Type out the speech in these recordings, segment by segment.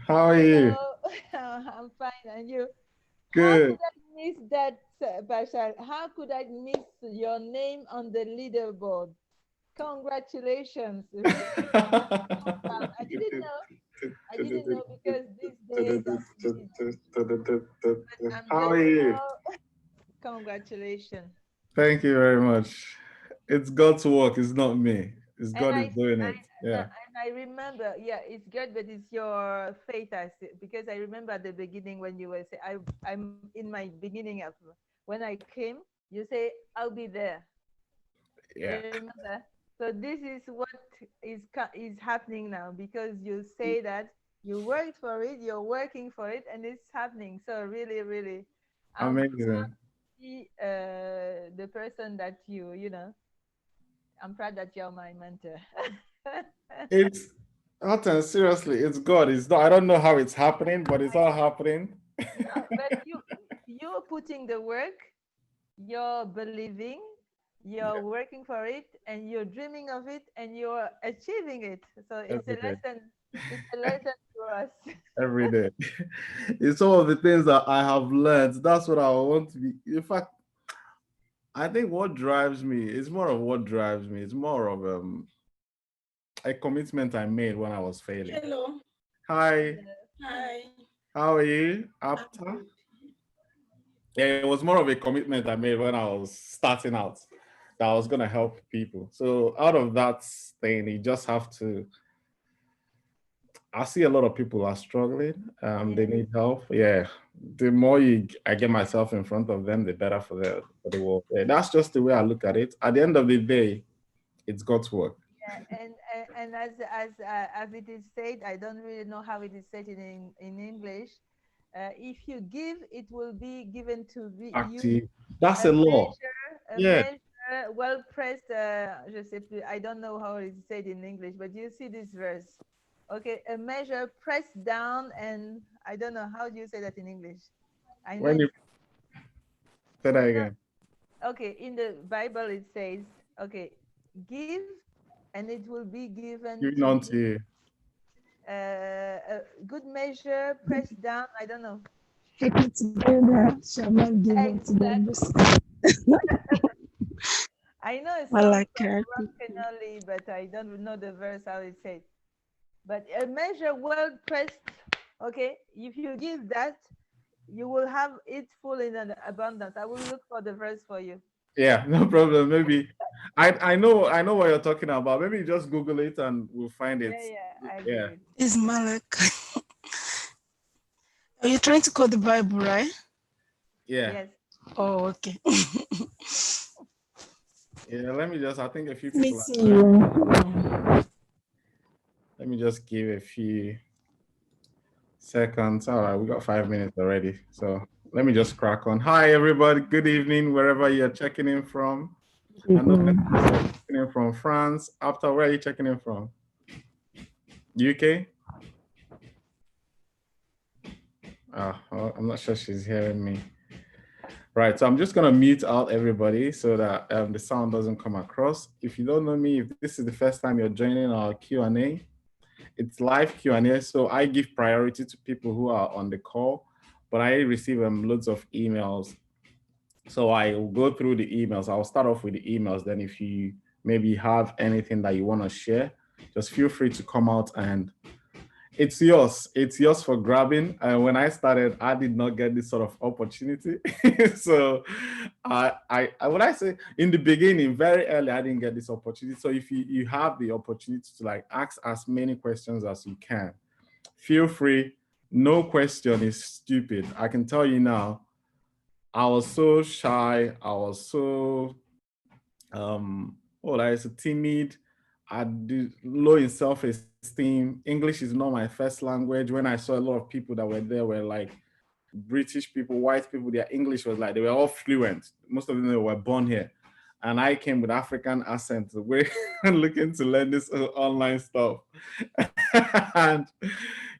How are you? Hello, I'm fine. And you? How Good. could I miss that, Paschal? How could I miss your name on the leaderboard? Congratulations. Really, so proud. I didn't know. I didn't know because these days I'm busy. But I'm How are just you? so congratulations. Thank you very much. It's God's work, it's not me. It's And God is doing I it. Yeah. and I remember, yeah, it's good, but it's your faith, I say, because I remember at the beginning when you were say, I'm in my beginning of when I came, you say, I'll be there. Yeah. You remember? So this is what is happening now because you say that you worked for it, you're working for it, and it's happening. So really, really, I'm Amazing. see, the person that you know. I'm proud that you're my mentor. It's Alton, seriously, it's God. It's not, I don't know how it's happening, but it's all happening. No, but you're putting the work, you're believing, you're working for it, and you're dreaming of it, and you're achieving it. So it's a Every day. lesson. It's a lesson to us. Every day. It's some of the things that I have learned. That's what I want to be. In fact, I think what drives me is more of what drives me. It's more of a commitment I made when I was failing. Hello. Hi, Hello. Hi. how are you? I'm Apta? good. Yeah, it was more of a commitment I made when I was starting out that I was going to help people. So out of that thing, you just have to. I see a lot of people are struggling. They Yeah. need help. Yeah, the more I get myself in front of them, the better for the world. Yeah, that's just the way I look at it. At the end of the day, it's God's work. Yeah, and as it is said, I don't really know how it is said in English. If you give, it will be given to you. Active. That's A a law. measure, a Yeah, measure, well pressed. Je sais plus. I don't know how it is said in English, but you see this verse. Okay, a measure pressed down, and I don't know how do you say that in English. I know when you it's say that no. again, Okay, in the Bible it says, okay, give, and it will be given giving to on you. to you. A good measure pressed down. I don't know Taken together shall not give unto them. exactly. I know a song from Malaka. Kenyan, but I don't know the verse how it says. But a measure well pressed, okay, if you give that, you will have it full in an abundance. I will look for the verse for you. Yeah, no problem. Maybe I know what you're talking about. Maybe just Google it and we'll find it. Yeah, yeah, I agree Yeah, with Is Malaka. Are you trying to quote the Bible, right? you. yeah, Yes. Oh, okay. yeah. Let me just. I think a few Me people are trying. too. Let me just give a few seconds. All right, we got 5 minutes already. So let me just crack on. Hi, everybody. Good evening, wherever you're checking in from. I know many Evening. people are checking in from France. After, where are you checking in from? UK? Oh, I'm not sure she's hearing me. Right, so I'm just gonna mute out everybody so that the sound doesn't come across. If you don't know me, if this is the first time you're joining our Q&A, it's live Q&A, so I give priority to people who are on the call, but I receive loads of emails. So I will go through the emails. I'll start off with the emails. Then if you maybe have anything that you want to share, just feel free to come out and it's yours. It's yours for grabbing. And when I started, I did not get this sort of opportunity. So when I say in the beginning, very early, I didn't get this opportunity. So if you have the opportunity to like ask as many questions as you can, feel free. No question is stupid. I can tell you now, I was so shy. I was so I was timid. I did low in self-esteem. English is not my first language. When I saw a lot of people that were there were like British people, white people, their English was like they were all fluent. Most of them were born here. And I came with African accent. We're looking to learn this online stuff. And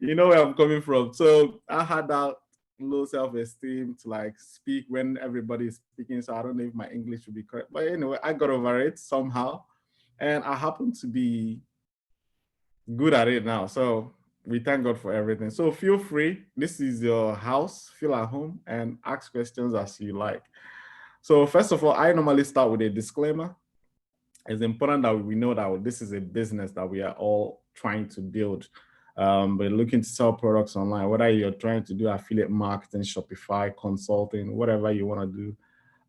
you know where I'm coming from. So I had that low self-esteem to like speak when everybody is speaking. So I don't know if my English would be correct. But anyway, I got over it somehow. and I happen to be good at it now. So we thank God for everything. So feel free. This is your house. Feel at home and ask questions as you like. So first of all, I normally start with a disclaimer. It's important that we know that this is a business that we are all trying to build. We're looking to sell products online, whether you're trying to do affiliate marketing, Shopify, consulting, whatever you want to do.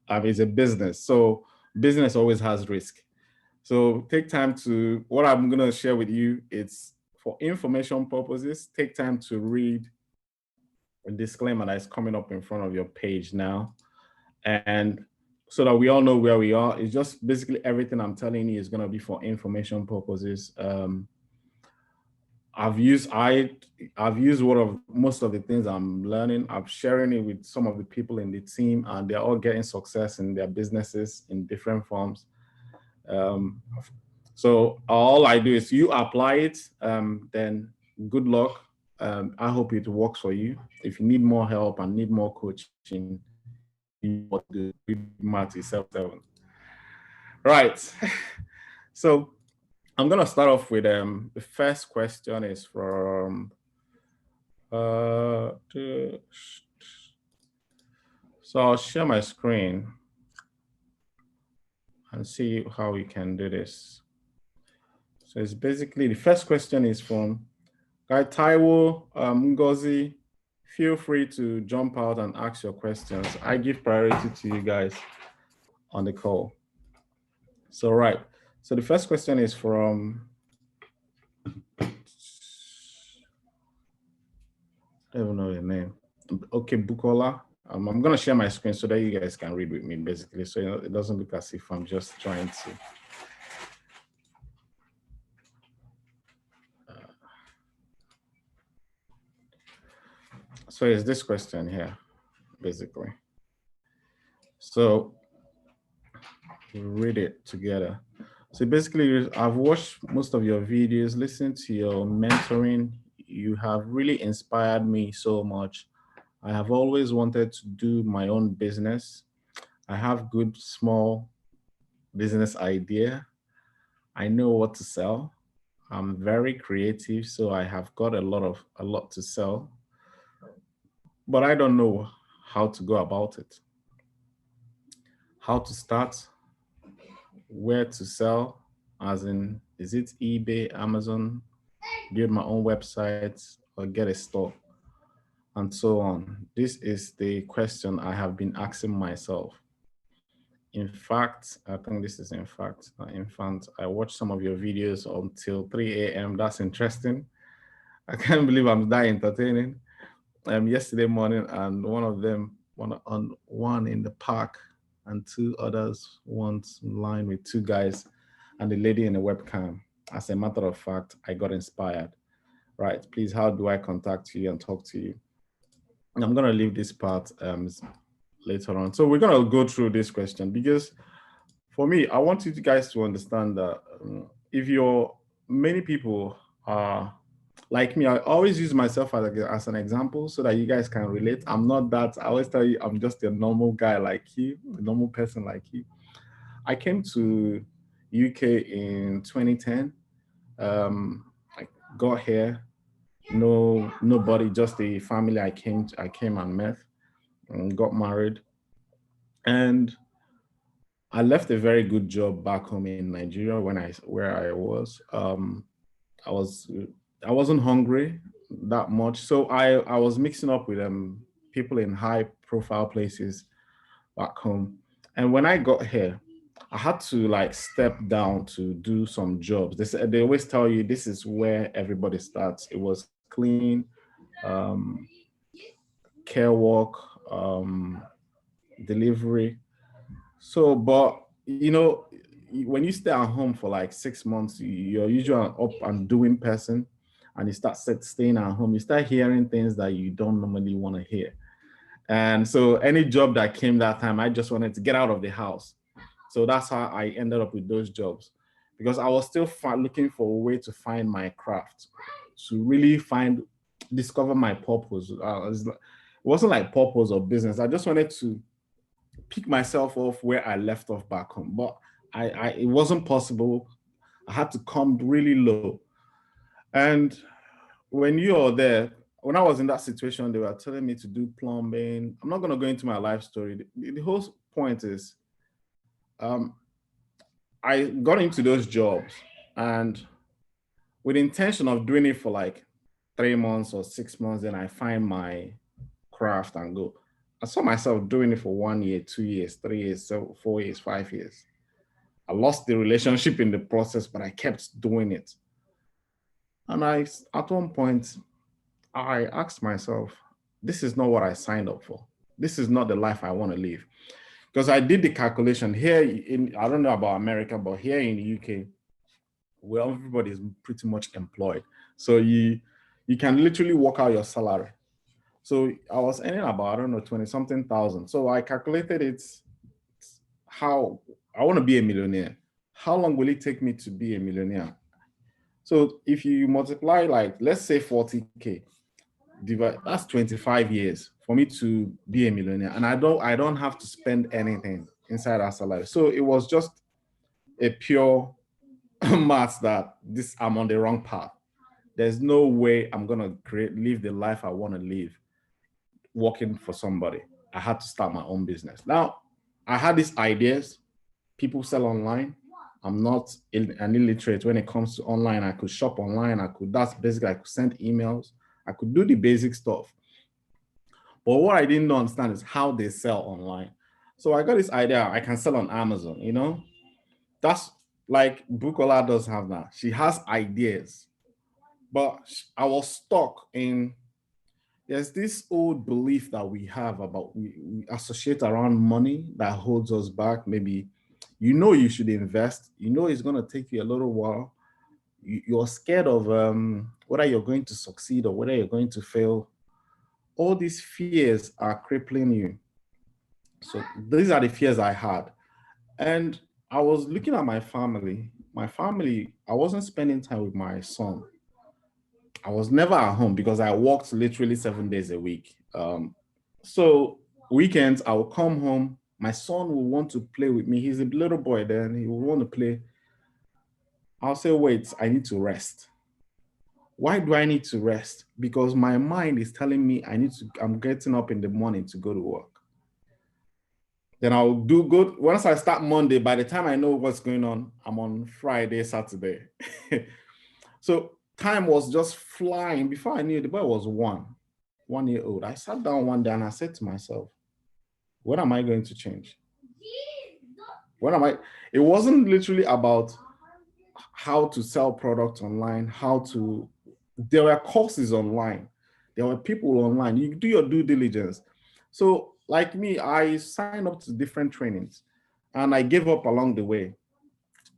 It's a business. So business always has risk. So take time to, what I'm going to share with you, it's for information purposes. Take time to read a disclaimer that is coming up in front of your page now. And so that we all know where we are. It's just basically everything I'm telling you is going to be for information purposes. I've used most of the things I'm learning. I'm sharing it with some of the people in the team, and they're all getting success in their businesses in different forms. So all I do is you apply it, then good luck. I hope it works for you. If you need more help and need more coaching, you what to do. Matthew 7:7. Right. So I'm gonna start off with the first question is from so I'll share my screen and see how we can do this. So it's basically the first question is from Guy Taiwo Ngozi. Feel free to jump out and ask your questions. I give priority to you guys on the call. So right. So the first question is from I don't know your name. Okay, Bukola. I'm gonna share my screen so that you guys can read with me, basically, so it doesn't look as if I'm just trying to. So it's this question here, basically. So read it together. So basically, I've watched most of your videos, listened to your mentoring. You have really inspired me so much. I have always wanted to do my own business. I have good small business idea. I know what to sell. I'm very creative, so I have got a lot to sell, but I don't know how to go about it. How to start, where to sell, as in, is it eBay, Amazon, build my own website, or get a store, and so on. This is the question I have been asking myself. In fact, I think this is in fact, I watched some of your videos until 3 a.m. That's interesting. I can't believe I'm that entertaining. Yesterday morning, and one in the park, and two others, one's line with two guys, and the lady in the webcam. As a matter of fact, I got inspired. Right, please, how do I contact you and talk to you? And I'm gonna leave this part later on. So we're gonna go through this question because for me, I want you guys to understand that if many people are like me, I always use myself as an example so that you guys can relate. I'm not that, I always tell you, I'm just a normal guy like you, a normal person like you. I came to UK in 2010. I got here, nobody, just the family I came and met and got married. And I left a very good job back home in Nigeria where I was. I wasn't hungry that much, so I was mixing up with people in high profile places back home. And when I got here, I had to like step down to do some jobs. They always tell you this is where everybody starts. It was cleaning, care work, delivery. So, but when you stay at home for like 6 months, you're usually an up and doing person, and you start staying at home, you start hearing things that you don't normally want to hear. And so any job that came that time, I just wanted to get out of the house. So that's how I ended up with those jobs, because I was still looking for a way to find my craft, to really discover my purpose. It wasn't like purpose or business. I just wanted to pick myself off where I left off back home, but it wasn't possible I had to come really low. And when you're there, when I was in that situation, they were telling me to do plumbing. I'm not going to go into my life story. The whole point is, um, I got into those jobs and with the intention of doing it for like 3 months or 6 months, then I find my craft and go. I saw myself doing it for 1 year, 2 years, 3 years, 4 years, 5 years. I lost the relationship in the process, but I kept doing it. And at one point, I asked myself, this is not what I signed up for. This is not the life I want to live. Because I did the calculation here I don't know about America, but here in the UK, well, everybody is pretty much employed. So you can literally work out your salary. So I was earning about, I don't know, 20 something thousand. So I calculated how I want to be a millionaire. How long will it take me to be a millionaire? So if you multiply, like, let's say 40K, that's 25 years for me to be a millionaire. And I don't have to spend anything inside our salary. So it was just a pure maths that I'm on the wrong path. There's no way I'm gonna live the life I want to live working for somebody. I had to start my own business. Now, I had these ideas. People sell online. I'm not an illiterate when it comes to online. I could shop online. I could send emails. I could do the basic stuff. But what I didn't understand is how they sell online. So I got this idea. I can sell on Amazon, That's like Bukola does have that. She has ideas. But I was stuck in, there's this old belief that we have about, we associate around money that holds us back. Maybe, you should invest, it's going to take you a little while. You're scared of whether you're going to succeed or whether you're going to fail. All these fears are crippling you. So these are the fears I had. And I was looking at my family. I wasn't spending time with my son. I was never at home because I worked literally 7 days a week. So weekends, I will come home. My son will want to play with me. He's a little boy then. He will want to play. I'll say, wait, I need to rest. Why do I need to rest? Because my mind is telling me I'm getting up in the morning to go to work. Then I'll do good. Once I start Monday, by the time I know what's going on, I'm on Friday, Saturday. So time was just flying. Before I knew it, the boy was 1 year old. I sat down one day and I said to myself, when am I going to change? It wasn't literally about how to sell products online, there were courses online. There were people online. You do your due diligence. So like me, I signed up to different trainings and I gave up along the way.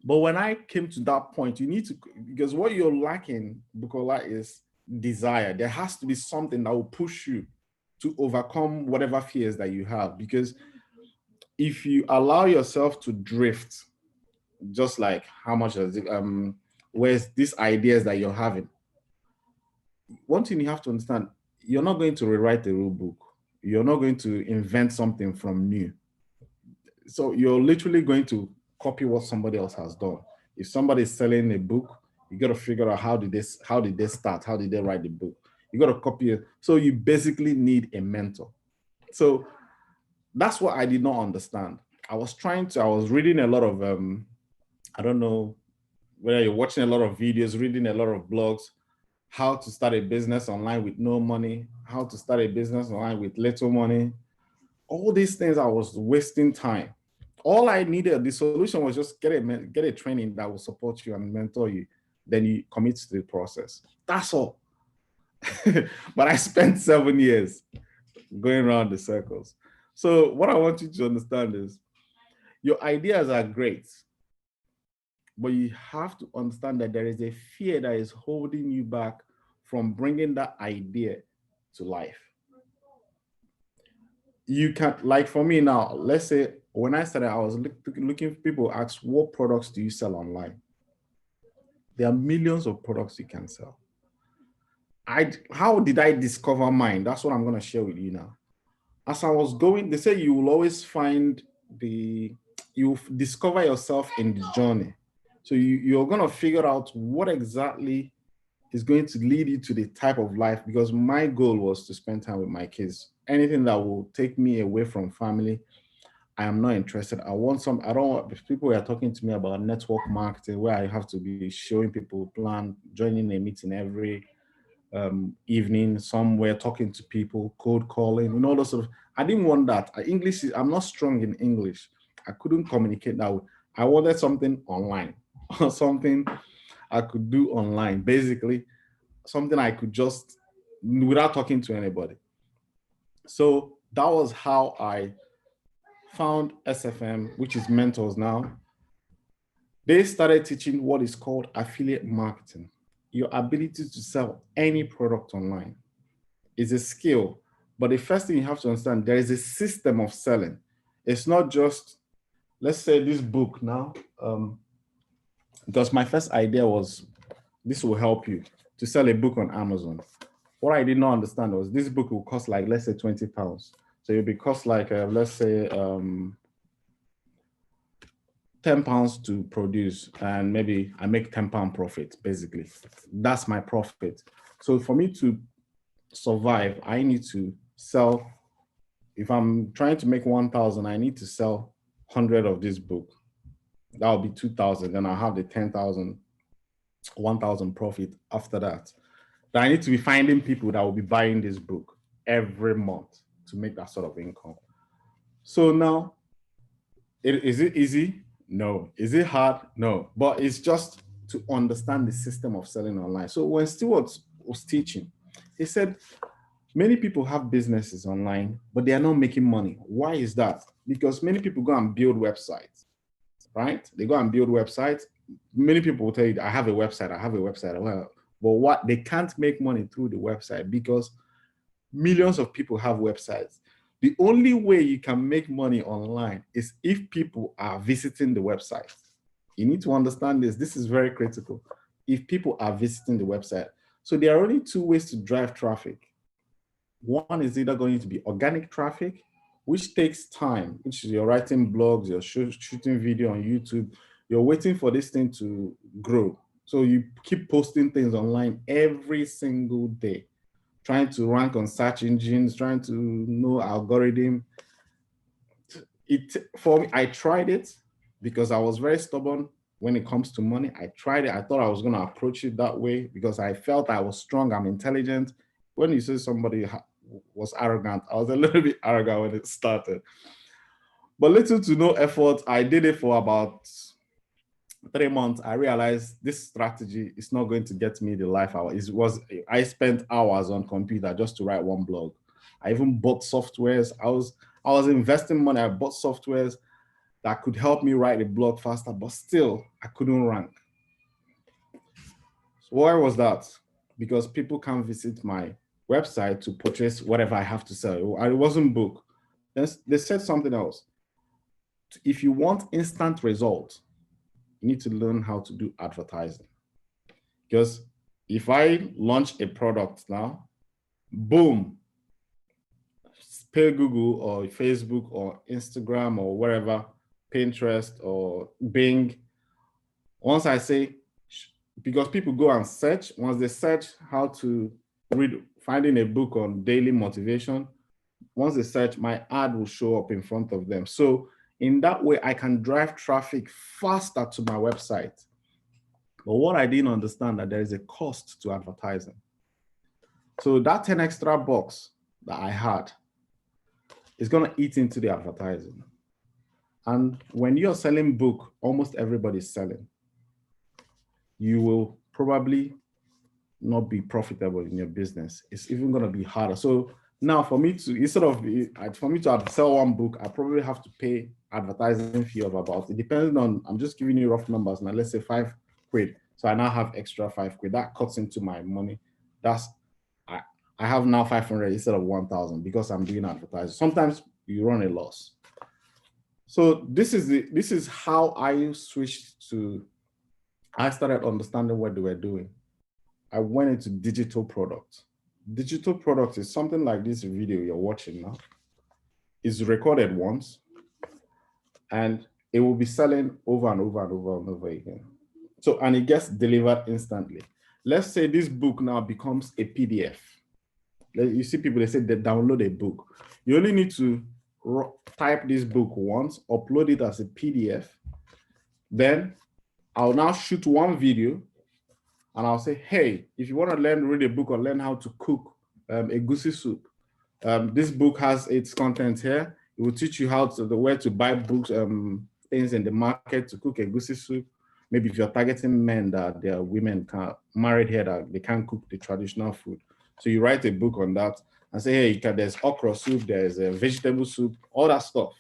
But when I came to that point, you need to, because what you're lacking, Bukola, is desire. There has to be something that will push you to overcome whatever fears that you have. Because if you allow yourself to drift, just like how much does it, where's these ideas that you're having, one thing you have to understand, you're not going to rewrite the rule book. You're not going to invent something from new. So you're literally going to copy what somebody else has done. If somebody is selling a book, you got to figure out how did they start? How did they write the book? You got to copy it. So you basically need a mentor. So that's what I did not understand. I was reading a lot of, I don't know whether you're watching a lot of videos, reading a lot of blogs, how to start a business online with no money, how to start a business online with little money. All these things, I was wasting time. All I needed, the solution was just get a training that will support you and mentor you. Then you commit to the process. That's all. But I spent 7 years going around the circles. So what I want you to understand is your ideas are great, but you have to understand that there is a fear that is holding you back from bringing that idea to life. You can't, like for me now, let's say when I started, I was looking, people ask, what products do you sell online? There are millions of products you can sell. How did I discover mine? That's what I'm going to share with you now. As I was going, they say you will always you discover yourself in the journey. So you're going to figure out what exactly is going to lead you to the type of life, because my goal was to spend time with my kids. Anything that will take me away from family, I am not interested. I don't want, if people are talking to me about network marketing where I have to be showing people plan, joining a meeting every evening somewhere, talking to people, cold calling, those sort of, I didn't want that. I'm not strong in English. I couldn't communicate that way. I wanted something online or something I could do online, basically something I could just, without talking to anybody. So that was how I found SFM, which is Mentors now. They started teaching what is called affiliate marketing, your ability to sell any product online. Is a skill, but the first thing you have to understand, there is a system of selling. It's not just, let's say this book now, because my first idea was, this will help you to sell a book on Amazon. What I did not understand was this book will cost like, let's say £20. So it'll be cost like, let's say £10 to produce, and maybe I make £10 profit, basically. That's my profit. So for me to survive, I need to sell. If I'm trying to make 1,000, I need to sell 100 of this book. That will be 2,000. Then I'll have the 10,000, 1,000 profit after that. Then I need to be finding people that will be buying this book every month to make that sort of income. So now, is it easy? No. Is it hard? No. But it's just to understand the system of selling online. So when Stewart was teaching, he said, many people have businesses online, but they are not making money. Why is that? Because many people go and build websites, right? They go and build websites. Many people will tell you, I have a website. Well, but what, they can't make money through the website because millions of people have websites. The only way you can make money online is if people are visiting the website. You need to understand this. This is very critical. If people are visiting the website. So there are only two ways to drive traffic. One is either going to be organic traffic, which takes time, which is you're writing blogs, you're shooting video on YouTube, you're waiting for this thing to grow. So you keep posting things online every single day, trying to rank on search engines, trying to know algorithm. For me, I tried it because I was very stubborn when it comes to money. I tried it. I thought I was going to approach it that way because I felt I was strong, I'm intelligent. When you say somebody was arrogant, I was a little bit arrogant when it started. But little to no effort, I did it for about 3 months. I realized this strategy is not going to get me the life I spent hours on computer just to write one blog. I even bought softwares. I was investing money. I bought softwares that could help me write a blog faster, but still I couldn't rank. So why was that? Because people can't visit my website to purchase whatever I have to sell. I wasn't booked. They said something else. If you want instant results, you need to learn how to do advertising. Because if I launch a product now, boom, pay Google or Facebook or Instagram or wherever, Pinterest or Bing. Once I say, because people go and search, once they search how to read, finding a book on daily motivation, once they search, my ad will show up in front of them. So in that way, I can drive traffic faster to my website. But what I didn't understand that there is a cost to advertising. So that 10 extra bucks that I had is going to eat into the advertising. And when you're selling book, almost everybody's selling. You will probably not be profitable in your business. It's even going to be harder. So now for me to, sell one book, I probably have to pay advertising fee of about, it depends on, I'm just giving you rough numbers now, let's say 5 quid. So I now have extra 5 quid. That cuts into my money. I have now 500 instead of 1,000 because I'm doing advertising. Sometimes you run a loss. So this is how I switched to, I started understanding what they were doing. I went into digital products. Digital products is something like this video you're watching now. It's recorded once and it will be selling over and over and over and over again. So, and it gets delivered instantly. Let's say this book now becomes a PDF. You see people, they say they download a book. You only need to type this book once, upload it as a PDF. Then I'll now shoot one video and I'll say, hey, if you want to read a book or learn how to cook egusi soup, this book has its content here. It will teach you where to buy books, things in the market to cook egusi soup. Maybe if you're targeting men that their women married here that they can't cook the traditional food. So you write a book on that and say, hey, there's okra soup, there's a vegetable soup, all that stuff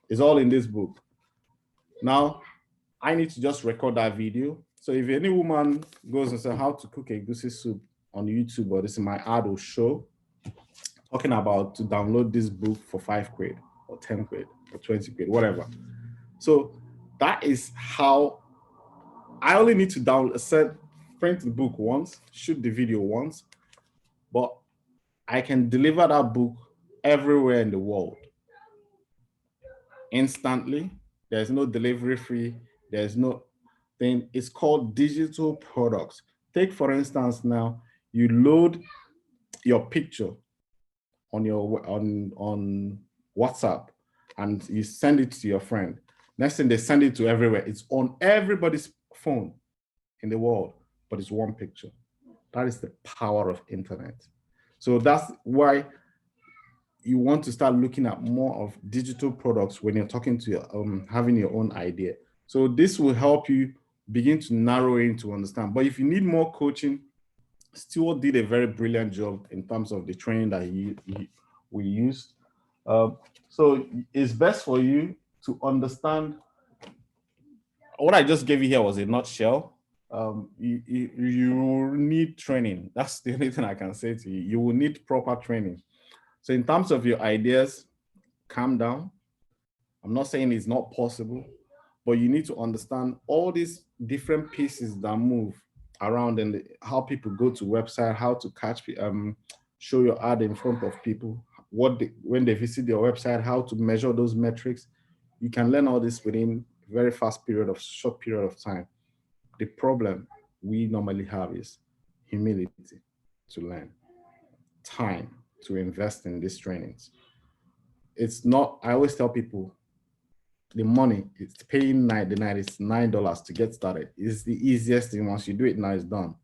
is all in this book. Now, I need to just record that video. So if any woman goes and says how to cook egusi soup on YouTube, or this is my ad will show, talking about to download this book for 5 quid or 10 quid or 20 quid, whatever. So that is how I only need to print the book once, shoot the video once, but I can deliver that book everywhere in the world instantly. There's no delivery fee. There's no thing. It's called digital products. Take, for instance, now you load your picture on your on WhatsApp and you send it to your friend. Next thing, they send it to everywhere. It's on everybody's phone in the world, but it's one picture. That is the power of internet. So that's why you want to start looking at more of digital products when you're talking to your having your own idea. So this will help you begin to narrow in to understand. But if you need more coaching, Stuart did a very brilliant job in terms of the training that we used. So it's best for you to understand. What I just gave you here was a nutshell. You need training. That's the only thing I can say to you. You will need proper training. So in terms of your ideas, calm down. I'm not saying it's not possible, but you need to understand all these different pieces that move around and how people go to website, how to show your ad in front of people, when they visit your website, how to measure those metrics. You can learn all this within a very short period of time. The problem we normally have is humility to learn, time to invest in these trainings. It's not, I always tell people, the money, it's paying it's $9 to get started. It's the easiest thing. Once you do it, now it's done.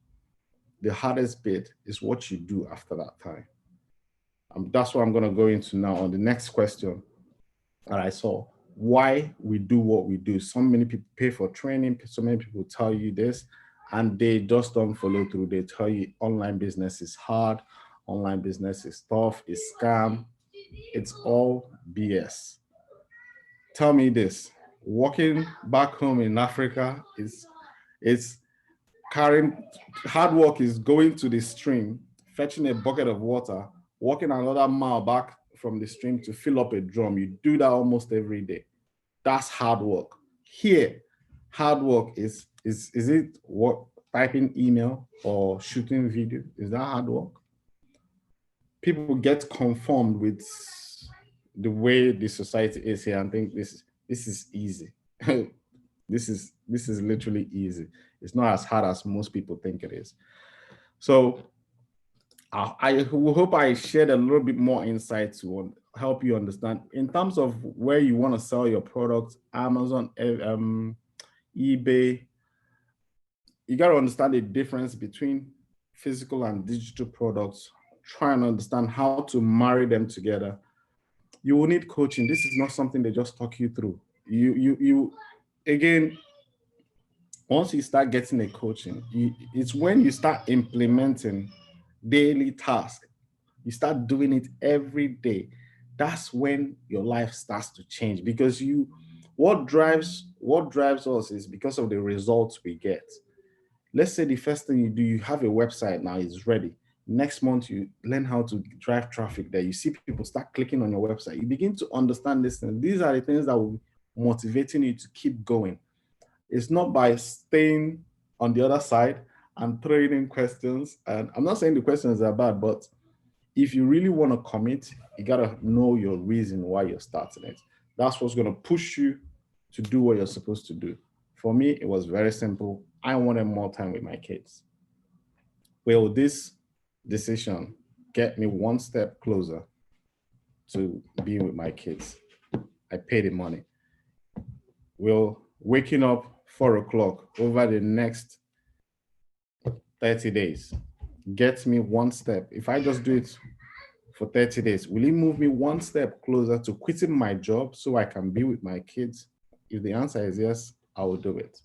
The hardest bit is what you do after that time. That's what I'm going to go into now on the next question that I saw. Why we do what we do. So many people pay for training. So many people tell you this, and they just don't follow through. They tell you online business is hard. Online business is tough. It's scam. It's all BS. Tell me this, working back home in Africa is carrying, hard work is going to the stream, fetching a bucket of water, walking another mile back from the stream to fill up a drum. You do that almost every day. That's hard work. Here, hard work is it what, typing email or shooting video? Is that hard work? People get conformed with the way the society is here and think this is easy. This is literally easy. It's not as hard as most people think it is. So I hope I shared a little bit more insight to help you understand in terms of where you want to sell your products, Amazon, eBay. You got to understand the difference between physical and digital products. Try and understand how to marry them together. You will need coaching. This is not something they just talk you through. You again, once you start getting a coaching, it's when you start implementing daily tasks, you start doing it every day. That's when your life starts to change, because what drives us is because of the results we get. Let's say the first thing you do, you have a website now, it's ready. Next month, you learn how to drive traffic there. You see people start clicking on your website. You begin to understand this thing. These are the things that will be motivating you to keep going. It's not by staying on the other side and throwing in questions. And I'm not saying the questions are bad, but if you really want to commit, you got to know your reason why you're starting it. That's what's going to push you to do what you're supposed to do. For me, it was very simple. I wanted more time with my kids. Will this decision get me one step closer to being with my kids? I pay the money. Will waking up 4 o'clock over the next 30 days get me one step? If I just do it for 30 days, will it move me one step closer to quitting my job so I can be with my kids? If the answer is yes, I will do it.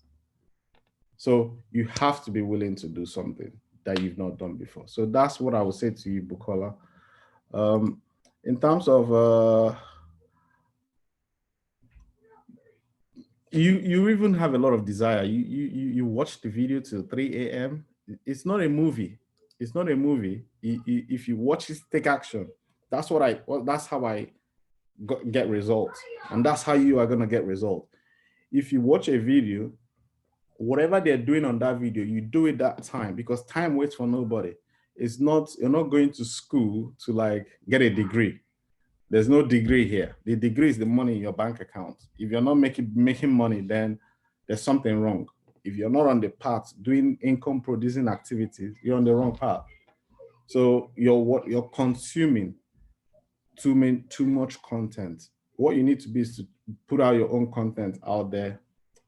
So you have to be willing to do something that you've not done before. So that's what I would say to you, Bukola. Um, in terms of you even have a lot of desire. You watch the video till 3 a.m. It's not a movie. It's not a movie. If you watch it, take action. That's how I get results, and that's how you are gonna get results. If you watch a video, whatever they're doing on that video, you do it that time, because time waits for nobody. It's not, you're not going to school to like get a degree. There's no degree here. The degree is the money in your bank account. If you're not making money, then there's something wrong. If you're not on the path doing income producing activities, you're on the wrong path. So you're consuming too much content. What you need to be is to put out your own content out there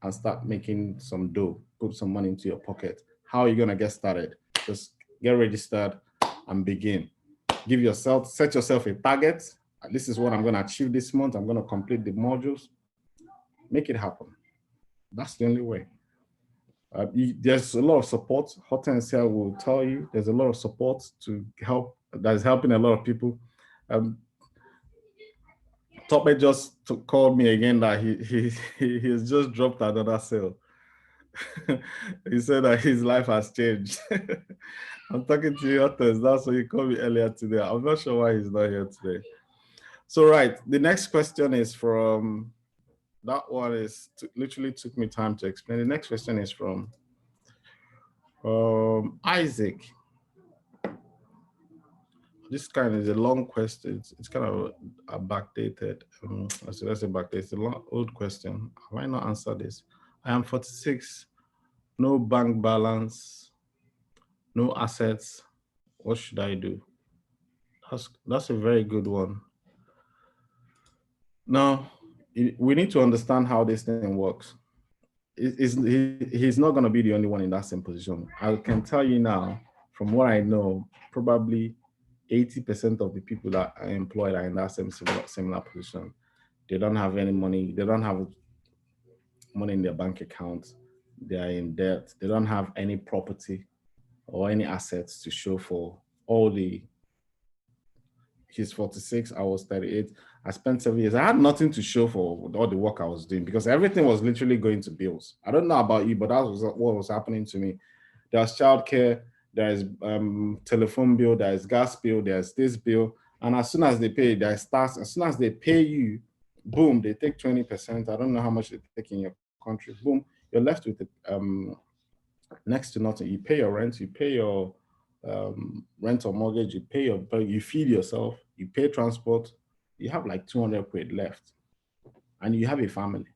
and start making some dough, put some money into your pocket. How are you gonna get started? Just get registered and begin. Set yourself a target. This is what I'm gonna achieve this month. I'm gonna complete the modules. Make it happen. That's the only way. There's a lot of support. Hortensia will tell you there's a lot of support to help, that is helping a lot of people. Um, Tope just called me again that he has just dropped another sale. He said that his life has changed. I'm talking to you, Otters. That's why you called me earlier today. I'm not sure why he's not here today. So, right, the next question is from, that one is literally took me time to explain. The next question is from Isaac. This kind of is a long question. It's kind of a backdated. Let's say backdated. It's a long, old question. Have I not answered this? I am 46, no bank balance, no assets. What should I do? That's a very good one. Now, we need to understand how this thing works. He's not going to be the only one in that same position. I can tell you now, from what I know, probably 80% of the people that are employed are in that similar position. They don't have any money. They don't have money in their bank accounts. They are in debt. They don't have any property or any assets to show for all the. He's 46, I was 38. I spent 7 years. I had nothing to show for all the work I was doing because everything was literally going to bills. I don't know about you, but that was what was happening to me. There's childcare, there's telephone bill, there's gas bill, there's this bill. And as soon as they pay, there's tax. As soon as they pay you, boom, they take 20%. I don't know how much they take in your country. Boom, you're left with next to nothing. You pay your rent, you pay your rent or mortgage, you feed yourself, you pay transport, you have like 200 quid left, and you have a family.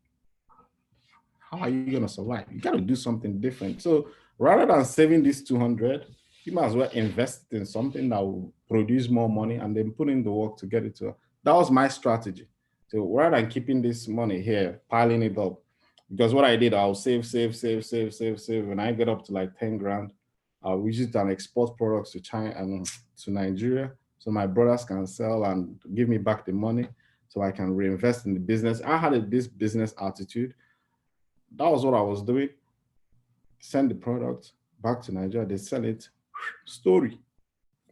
How are you gonna survive? You gotta do something different. So rather than saving this 200, you might as well invest in something that will produce more money and then put in the work to get it to. That was my strategy. So rather than keeping this money here, piling it up, because what I did, I'll save. When I get up to like 10 grand, I'll use it and export products to China and to Nigeria, so my brothers can sell and give me back the money, so I can reinvest in the business. I had this business attitude. That was what I was doing. Send the product back to Nigeria, they sell it. Story.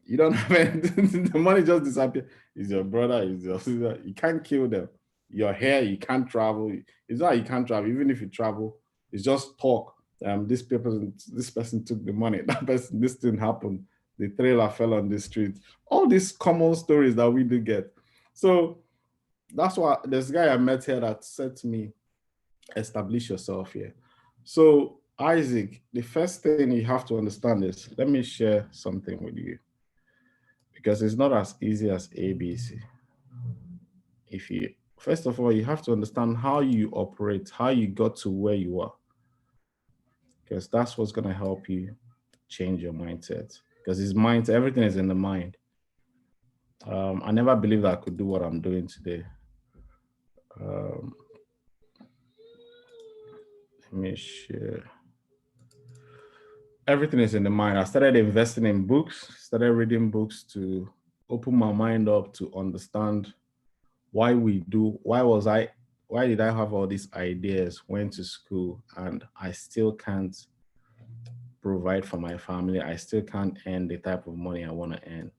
You don't have any, the money just disappears. It's your brother, it's your sister. You can't kill them. You're here, you can't travel. It's not you can't travel. Even if you travel, it's just talk. This person took the money. That person, this didn't happen. The trailer fell on the street. All these common stories that we do get. So that's why this guy I met here that said to me, establish yourself here. So Isaac, the first thing you have to understand is, let me share something with you, because it's not as easy as ABC. If you, first of all, you have to understand how you operate, how you got to where you are. because that's what's going to help you change your mindset. Because his mind, everything is in the mind. I never believed I could do what I'm doing today. Um, let me share. Everything is in the mind. I started investing in books, started reading books to open my mind up to understand why we do, why did I have all these ideas, went to school, and I still can't provide for my family. I still can't earn the type of money I want to earn.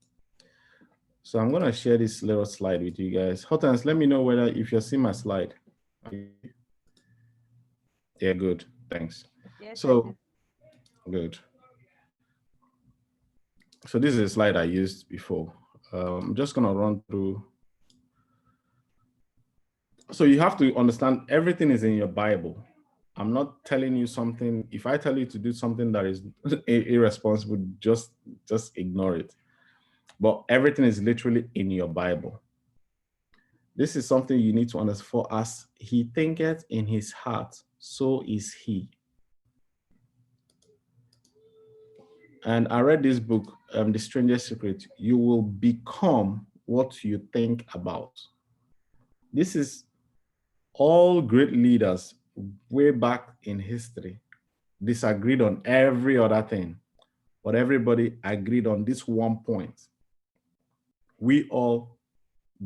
So I'm going to share this little slide with you guys. Hotans, let me know whether if you're seeing my slide. Yeah, good. Thanks. Yes, I So do. good. So this is a slide I used before. I'm just going to run through. So you have to understand everything is in your Bible. I'm not telling you something. If I tell you to do something that is irresponsible, just ignore it. But everything is literally in your Bible. This is something you need to understand. For as he thinketh in his heart, so is he. And I read this book, The Strangest Secret. You will become what you think about. This is all great leaders way back in history disagreed on every other thing, but everybody agreed on this one point. We all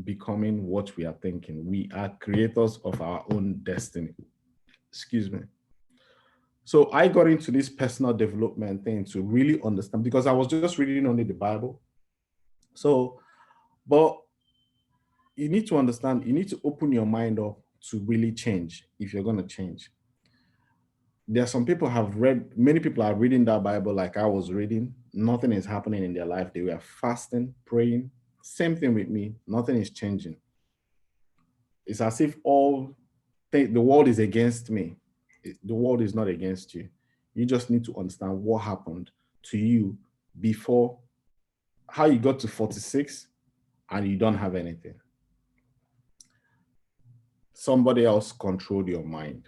becoming what we are thinking. We are creators of our own destiny. Excuse me. So I got into this personal development thing to really understand, because I was just reading only the Bible. So, but you need to understand, you need to open your mind up to really change if you're going to change. There are some people have read, many people are reading that Bible like I was reading. Nothing is happening in their life. They were fasting, praying. Same thing with me. Nothing is changing. It's as if all the world is against me. The world is not against you. You just need to understand what happened to you before, how you got to 46 and you don't have anything. Somebody else controlled your mind.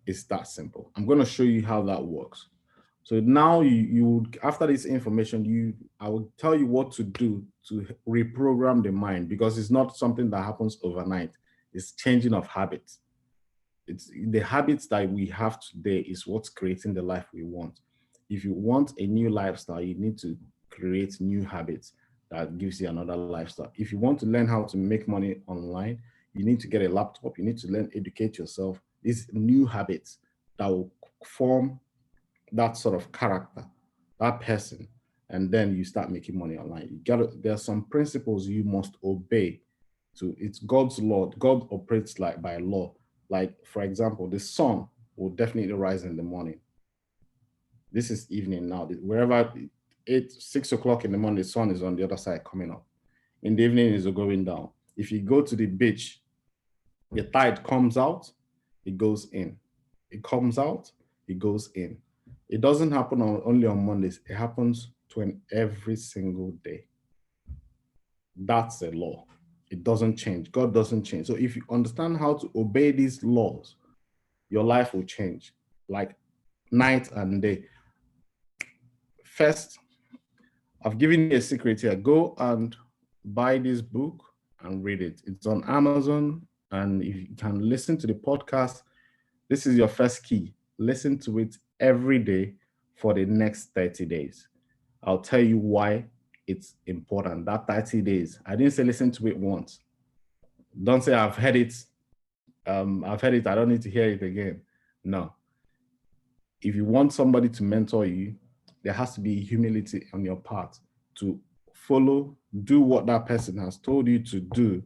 It's that simple. I'm going to show you how that works. So now you after this information, I will tell you what to do to reprogram the mind, because it's not something that happens overnight. It's changing of habits. It's the habits that we have today is what's creating the life we want. If you want a new lifestyle, you need to create new habits that gives you another lifestyle. If you want to learn how to make money online, you need to get a laptop. You need to learn, educate yourself. These new habits that will form that sort of character, that person, and then you start making money online. There are some principles you must obey. So it's God's law. God operates like by law. Like, for example, the sun will definitely rise in the morning. This is evening now. Wherever 6 o'clock in the morning, the sun is on the other side coming up. In the evening, it's going down. If you go to the beach, the tide comes out, it goes in. It comes out, it goes in. It doesn't happen only on Mondays. It happens every single day. That's a law. It doesn't change. God doesn't change. So if you understand how to obey these laws, your life will change like night and day. First, I've given you a secret here. Go and buy this book and read it. It's on Amazon, and if you can listen to the podcast, this is your first key. Listen to it every day for the next 30 days. I'll tell you why it's important. That 30 days. I didn't say listen to it once. Don't say I've heard it. I've heard it. I don't need to hear it again. No. If you want somebody to mentor you, there has to be humility on your part to follow, do what that person has told you to do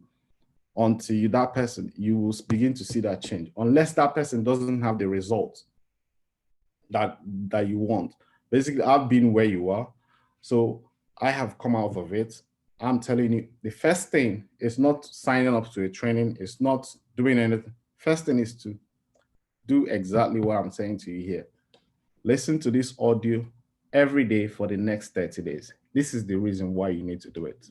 until that person, you will begin to see that change. Unless that person doesn't have the results that you want. Basically, I've been where you are. So I have come out of it. I'm telling you, the first thing is not signing up to a training. It's not doing anything. First thing is to do exactly what I'm saying to you here. Listen to this audio every day for the next 30 days. This is the reason why you need to do it.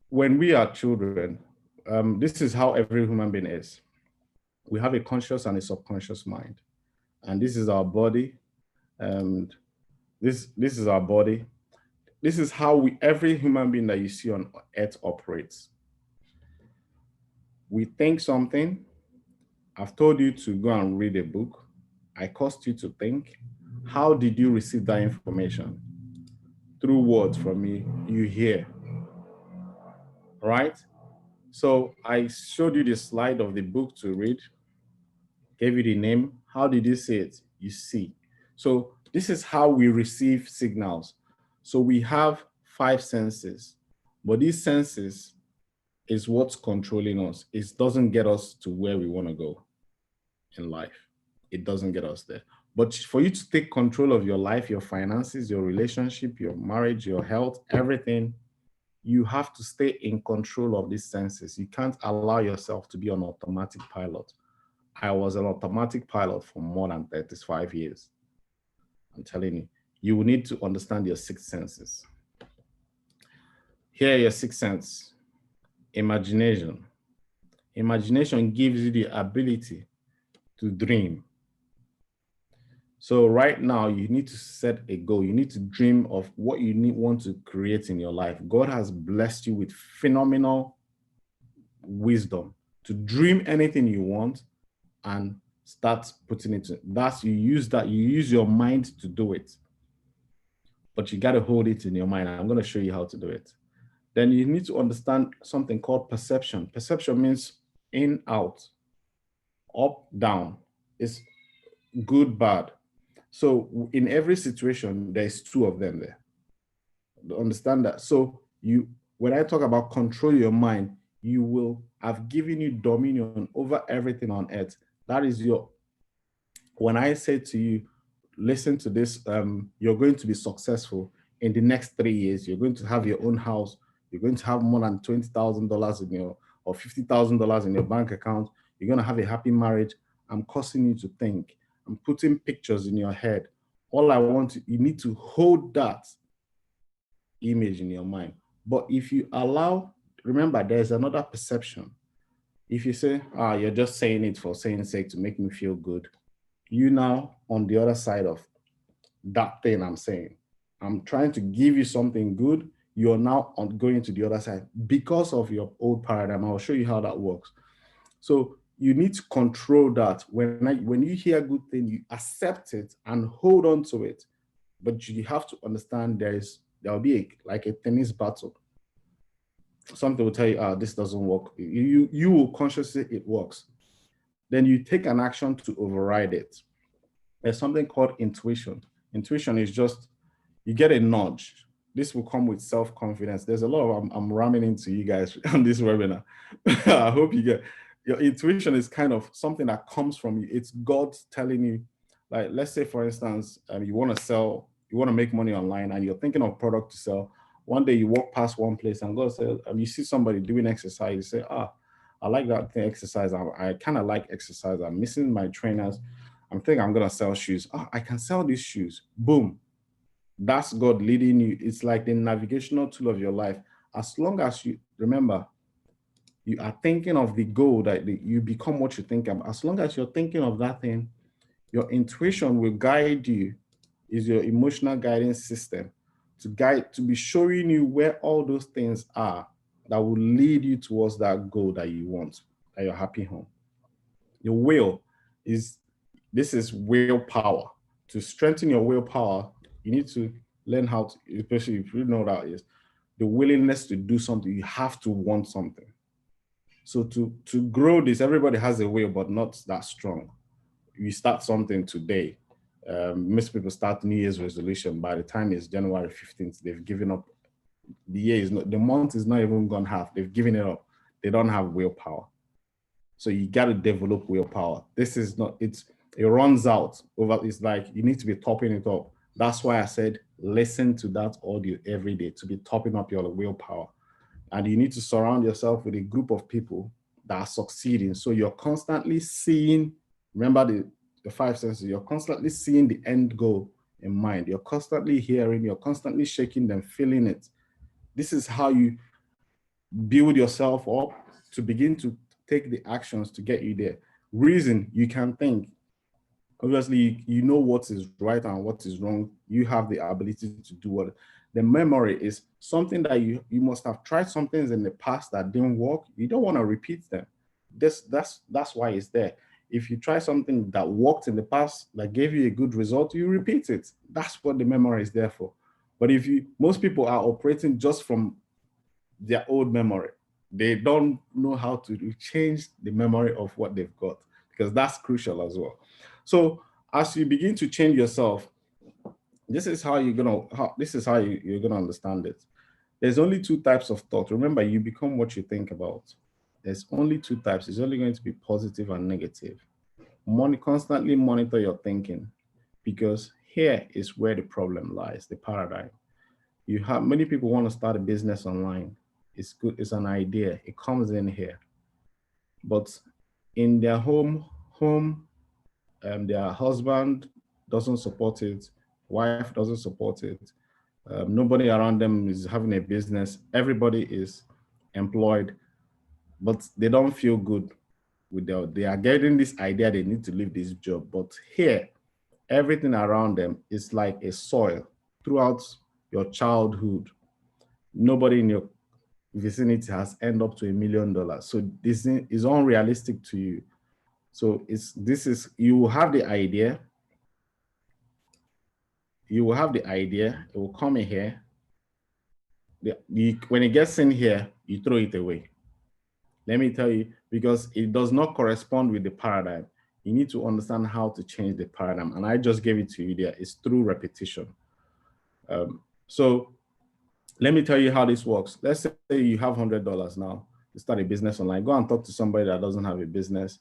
When we are children, this is how every human being is. We have a conscious and a subconscious mind. And this is our body. And this is our body. This is how every human being that you see on earth operates. We think something. I've told you to go and read a book. I caused you to think. How did you receive that information? Through words from me, you hear, right? So I showed you the slide of the book to read, gave you the name. How did you see it? You see. So this is how we receive signals. So we have five senses, but these senses is what's controlling us. It doesn't get us to where we want to go in life. It doesn't get us there. But for you to take control of your life, your finances, your relationship, your marriage, your health, everything, you have to stay in control of these senses. You can't allow yourself to be on automatic pilot. I was an automatic pilot for more than 35 years. I'm telling you, you will need to understand your six senses. Here are your six senses. Imagination. Imagination gives you the ability to dream. So right now, you need to set a goal. You need to dream of what you want to create in your life. God has blessed you with phenomenal wisdom to dream anything you want and start putting it. You use your mind to do it. But you got to hold it in your mind. I'm going to show you how to do it. Then you need to understand something called perception. Perception means in, out, up, down. It's good, bad. So in every situation, there's two of them there. Understand that. So when I talk about control your mind, you will have given you dominion over everything on earth. That is when I say to you, listen to this, you're going to be successful in the next 3 years. You're going to have your own house. You're going to have more than $20,000 or $50,000 in your bank account. You're going to have a happy marriage. I'm causing you to think. I'm putting pictures in your head. All I want you need to hold that image in your mind. But if you remember, there's another perception. If you say, you're just saying it for saying sake to make me feel good, you now on the other side of that thing I'm saying. I'm trying to give you something good. You're now going to the other side because of your old paradigm. I'll show you how that works. So you need to control that. When you hear a good thing, you accept it and hold on to it. But you have to understand there'll be like a tennis battle. Something will tell you, this doesn't work. You will consciously it works. Then you take an action to override it. There's something called intuition. Intuition is just, you get a nudge. This will come with self-confidence. There's a lot of, I'm ramming into you guys on this webinar. I hope you get, your intuition is kind of something that comes from you. It's God telling you, like, let's say for instance, you want to make money online and you're thinking of product to sell. One day you walk past one place and God says, you see somebody doing exercise, you say, I like that thing, exercise. I kind of like exercise. I'm missing my trainers. I'm thinking I'm going to sell shoes. I can sell these shoes. Boom. That's God leading you. It's like the navigational tool of your life. As long as you remember, you are thinking of the goal that you become what you think about. As long as you're thinking of that thing, your intuition will guide you, is your emotional guidance system to be showing you where all those things are that will lead you towards that goal that you want, that you're happy home. Your will this is willpower. To strengthen your willpower, you need to learn how to, especially if you know that is the willingness to do something. You have to want something. So to grow this, everybody has a will, but not that strong. You start something today. Most people start New Year's resolution. By the time it's January 15th, they've given up. The month is not even gone half. They've given it up. They don't have willpower. So you got to develop willpower. This is not, it runs out over, it's like you need to be topping it up. That's why I said, listen to that audio every day to be topping up your willpower. And you need to surround yourself with a group of people that are succeeding. So you're constantly seeing, remember the five senses, you're constantly seeing the end goal in mind. You're constantly hearing, you're constantly shaking them, feeling it. This is how you build yourself up to begin to take the actions to get you there. Reason, you can think. Obviously, you know what is right and what is wrong. You have the ability to do what. The memory is something that you must have tried some things in the past that didn't work. You don't want to repeat them. That's why it's there. If you try something that worked in the past that gave you a good result, you repeat it. That's what the memory is there for. But if you most people are operating just from their old memory. They don't know how to change the memory of what they've got, because that's crucial as well. So as you begin to change yourself, this is how you're gonna understand it. There's only two types of thought. Remember, you become what you think about. There's only two types. It's only going to be positive and negative. Constantly monitor your thinking, because here is where the problem lies, the paradigm. You have many people want to start a business online. It's good, it's an idea. It comes in here. But in their home, their husband doesn't support it, wife doesn't support it. Nobody around them is having a business. Everybody is employed, but they don't feel good with they are getting this idea they need to leave this job. But here, everything around them is like a soil throughout your childhood. Nobody in your vicinity has end up to $1 million. So this is unrealistic to you. So you will have the idea. You will have the idea. It will come in here. When it gets in here, you throw it away. Let me tell you, because it does not correspond with the paradigm. You need to understand how to change the paradigm. And I just gave it to you there. It's through repetition. So let me tell you how this works. Let's say you have $100 now to start a business online. Go and talk to somebody that doesn't have a business.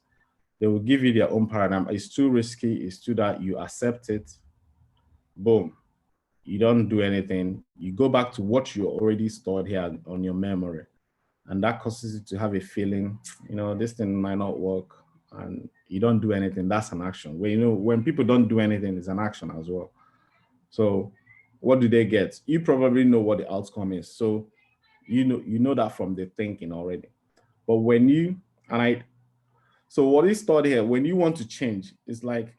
They will give you their own paradigm. It's too risky. It's too that. You accept it. Boom. You don't do anything. You go back to what you already stored here on your memory. And that causes you to have a feeling, this thing might not work. And you don't do anything. That's an action. When people don't do anything, it's an action as well. So what do they get? You probably know what the outcome is. So you know that from the thinking already. But so what is stored here, when you want to change, it's like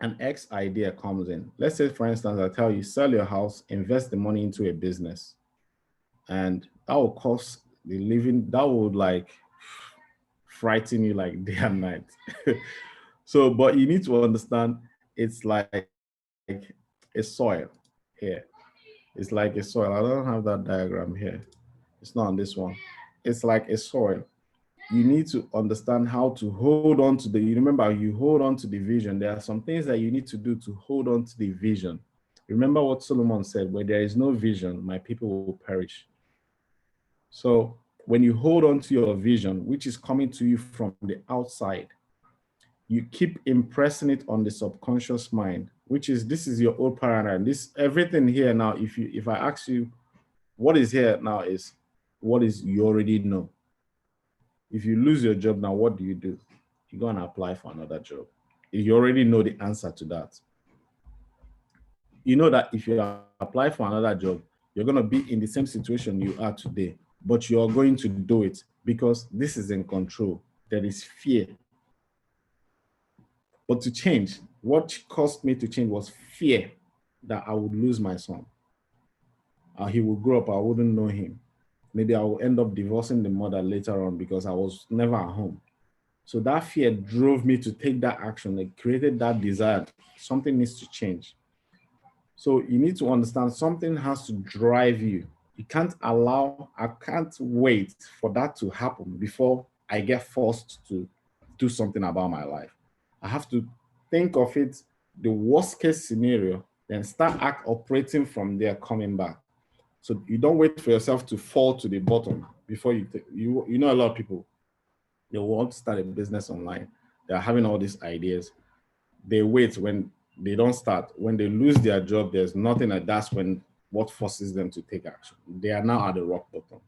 an X idea comes in. Let's say, for instance, I tell you, sell your house, invest the money into a business. And that will cost the living, that would like frighten you like day and night. So, but you need to understand it's like a soil here. It's like a soil. I don't have that diagram here. It's not on this one. It's like a soil. You need to understand how to hold on to you remember, you hold on to the vision. There are some things that you need to do to hold on to the vision. Remember what Solomon said, where there is no vision, my people will perish. So when you hold on to your vision, which is coming to you from the outside, you keep impressing it on the subconscious mind, this is your old paradigm. Everything here now, if I ask you what is here now, is what is you already know. If you lose your job now, what do? You go and apply for another job. If you already know the answer to that. You know that if you apply for another job, you're going to be in the same situation you are today, but you're going to do it because this is in control. There is fear. But to change, what caused me to change was fear that I would lose my son. He will grow up, I wouldn't know him. Maybe I will end up divorcing the mother later on because I was never at home. So that fear drove me to take that action. It created that desire. Something needs to change. So you need to understand something has to drive you. I can't wait for that to happen before I get forced to do something about my life. I have to think of it, the worst case scenario, then start operating from there, coming back. So you don't wait for yourself to fall to the bottom before you know, a lot of people, they want to start a business online. They're having all these ideas. They wait when they don't start. When they lose their job, there's nothing, and that's when what forces them to take action. They are now at the rock bottom.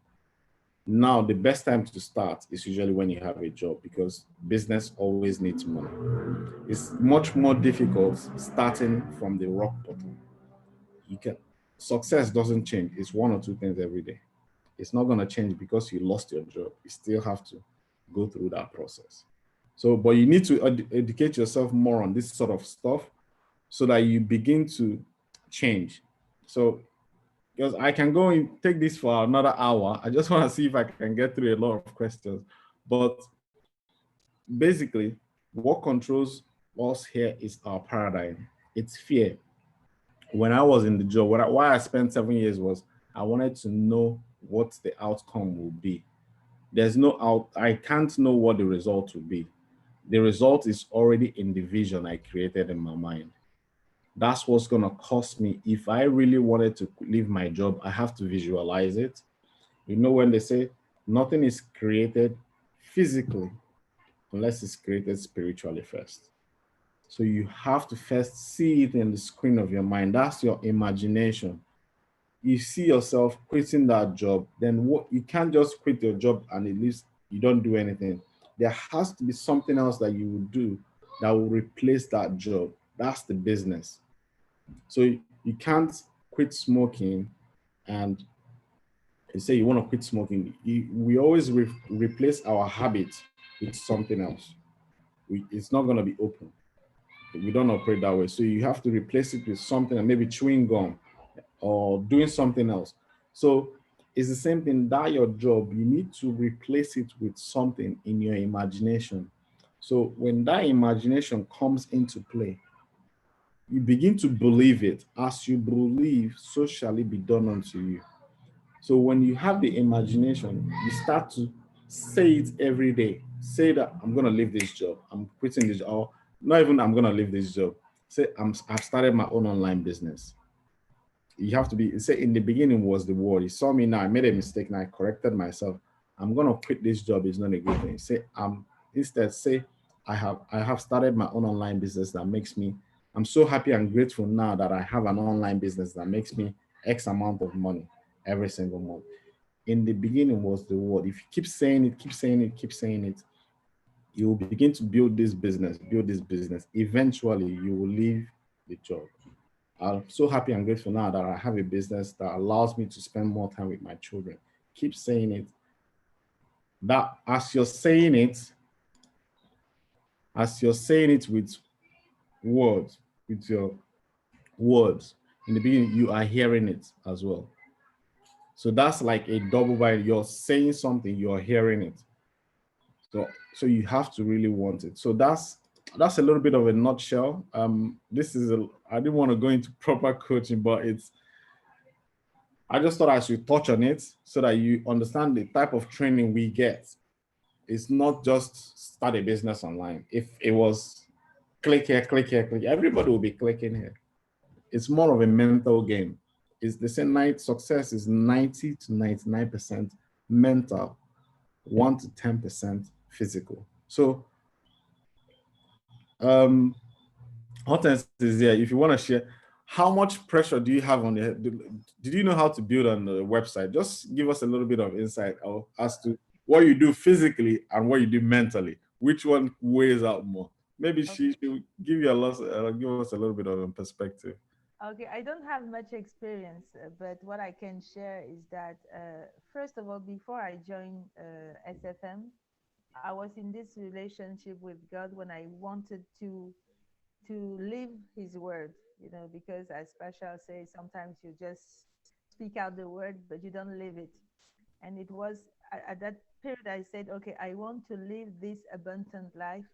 Now, the best time to start is usually when you have a job, because business always needs money. It's much more difficult starting from the rock bottom. Success doesn't change. It's one or two things every day. It's not going to change because you lost your job. You still have to go through that process. So, but you need to educate yourself more on this sort of stuff so that you begin to change. So, because I can go and take this for another hour. I just want to see if I can get through a lot of questions. But basically, what controls us here is our paradigm. It's fear. When I was in the job, why I spent 7 years was I wanted to know what the outcome will be. There's no out, I can't know what the result will be. The result is already in the vision I created in my mind. That's what's going to cost me. If I really wanted to leave my job, I have to visualize it. You know, when they say nothing is created physically unless it's created spiritually first. So you have to first see it in the screen of your mind. That's your imagination. You see yourself quitting that job, then what, you can't just quit your job and at least you don't do anything. There has to be something else that you will do that will replace that job. That's the business. So you can't quit smoking and you say you want to quit smoking. We always replace our habit with something else. It's not going to be open. We don't operate that way. So you have to replace it with something, maybe chewing gum or doing something else. So it's the same thing that your job, you need to replace it with something in your imagination. So when that imagination comes into play, you begin to believe it. As you believe, so shall it be done unto you. So when you have the imagination, you start to say it every day. Say that I'm going to leave this job. I'm quitting this job. Or not even I'm going to leave this job. Say I've started my own online business. You have to be, say in the beginning was the word. You saw me now, I made a mistake and I corrected myself. I'm going to quit this job. It's not a good thing. Say instead say I have started my own online business that makes me, I'm so happy and grateful now that I have an online business that makes me X amount of money every single month. In the beginning was the word. If you keep saying it, keep saying it, keep saying it, you will begin to build this business, build this business. Eventually, you will leave the job. I'm so happy and grateful now that I have a business that allows me to spend more time with my children. Keep saying it. That as you're saying it with words, with your words, in the beginning, you are hearing it as well. So that's like a double bind. You're saying something, you're hearing it. So you have to really want it. So that's a little bit of a nutshell. I didn't want to go into proper coaching, but I just thought I should touch on it so that you understand the type of training we get. It's not just start a business online. If it was click here, click here, click, everybody will be clicking here. It's more of a mental game. It's the same night success is 90 to 99% mental, 1 to 10% physical. So Hortense is here. If you want to share, how much pressure do you have on the head? Did you know how to build on the website? Just give us a little bit of insight as to what you do physically and what you do mentally. Which one weighs out more? Maybe Okay. she will give you a lot, give us a little bit of a perspective. Okay, I don't have much experience, but what I can share is that first of all, before I joined SFM, I was in this relationship with God when I wanted to live His word, because as Paschal says, sometimes you just speak out the word, but you don't live it. And it was at that period I said, okay, I want to live this abundant life,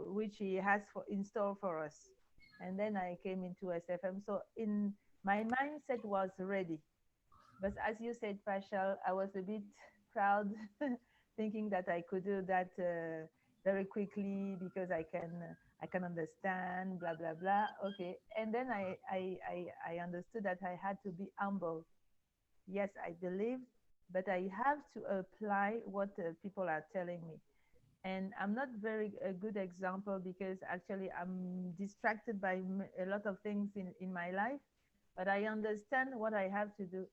which He has in store for us. And then I came into SFM. So in my mindset was ready. But as you said, Paschal, I was a bit proud, thinking that I could do that very quickly because I can understand, blah blah blah. Okay, and then I understood that I had to be humble. Yes, I believe, but I have to apply what people are telling me. And I'm not very a good example because actually I'm distracted by a lot of things in my life, but I understand what I have to do.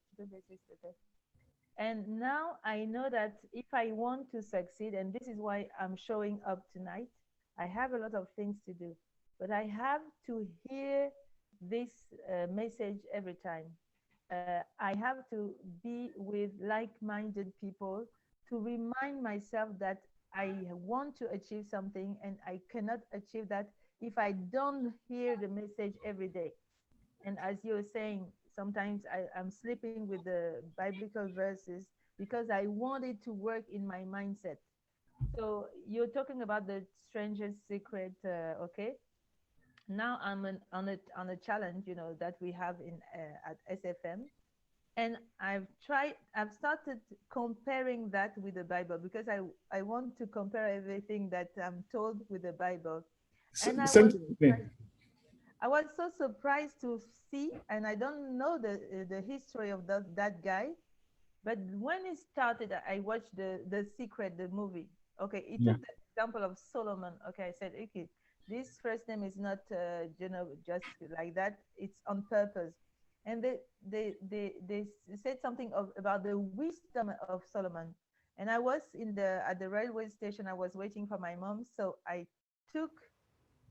And now I know that if I want to succeed, and this is why I'm showing up tonight, I have a lot of things to do, but I have to hear this message every time. I have to be with like minded people to remind myself that I want to achieve something and I cannot achieve that if I don't hear the message every day. And as you're saying, sometimes I'm sleeping with the biblical verses because I want it to work in my mindset. So you're talking about the strangest secret, okay? Now I'm on a challenge, that we have in at SFM, and I've started comparing that with the Bible because I want to compare everything that I'm told with the Bible, and Same thing. I was so surprised to see, and I don't know the history of that guy, but when it started, I watched the Secret, the movie. Okay, it Yeah. took the example of Solomon. Okay, I said, okay, this first name is not just like that. It's on purpose. And they said something about the wisdom of Solomon. And I was at the railway station. I was waiting for my mom, so took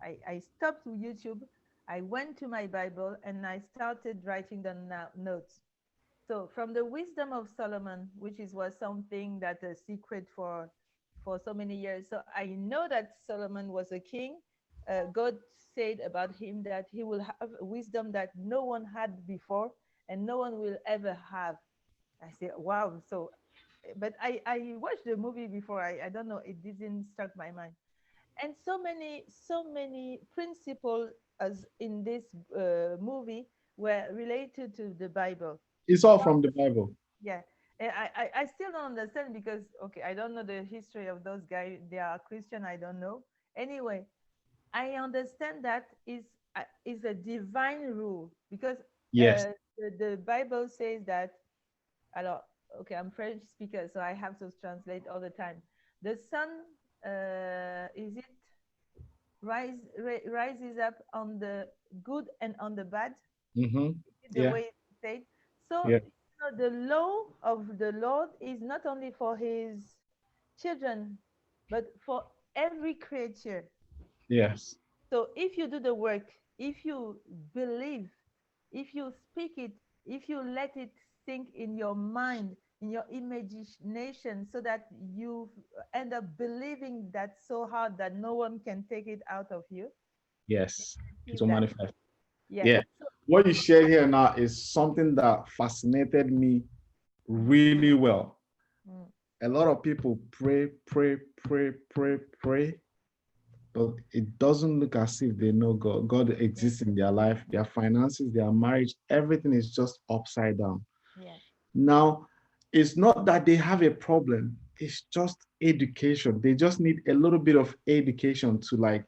I stopped YouTube. I went to my Bible and I started writing the notes. So from the wisdom of Solomon, which was something that a secret for so many years. So I know that Solomon was a king. God said about him that he will have wisdom that no one had before and no one will ever have. I said, wow. So, but I watched the movie before. I don't know. It didn't struck my mind. And so many principles as in this movie were related to the Bible. It's all from the Bible. Yeah. And I still don't understand because, okay, I don't know the history of those guys. They are Christian, I don't know. Anyway, I understand that is a divine rule because Yes. the Bible says that, alors, okay, I'm French speaker, so I have to translate all the time. The sun, is it rises up on the good and on the bad? Mm-hmm. The Yeah. way it's said. So Yeah. the law of the Lord is not only for his children, but for every creature. Yes. So if you do the work, if you believe, if you speak it, if you let it sink in your mind, in your imagination, so that you end up believing that so hard that no one can take it out of you, Yes. It achieve will that. manifest. Yeah. Yeah. What you shared here now is something that fascinated me really well. Mm, A lot of people pray, pray, pray, pray, pray, but it doesn't look as if they know God. God yeah. exists in their life, their finances, their marriage, everything is just upside down. Yeah. Now, it's not that they have a problem, it's just education. They just need a little bit of education to like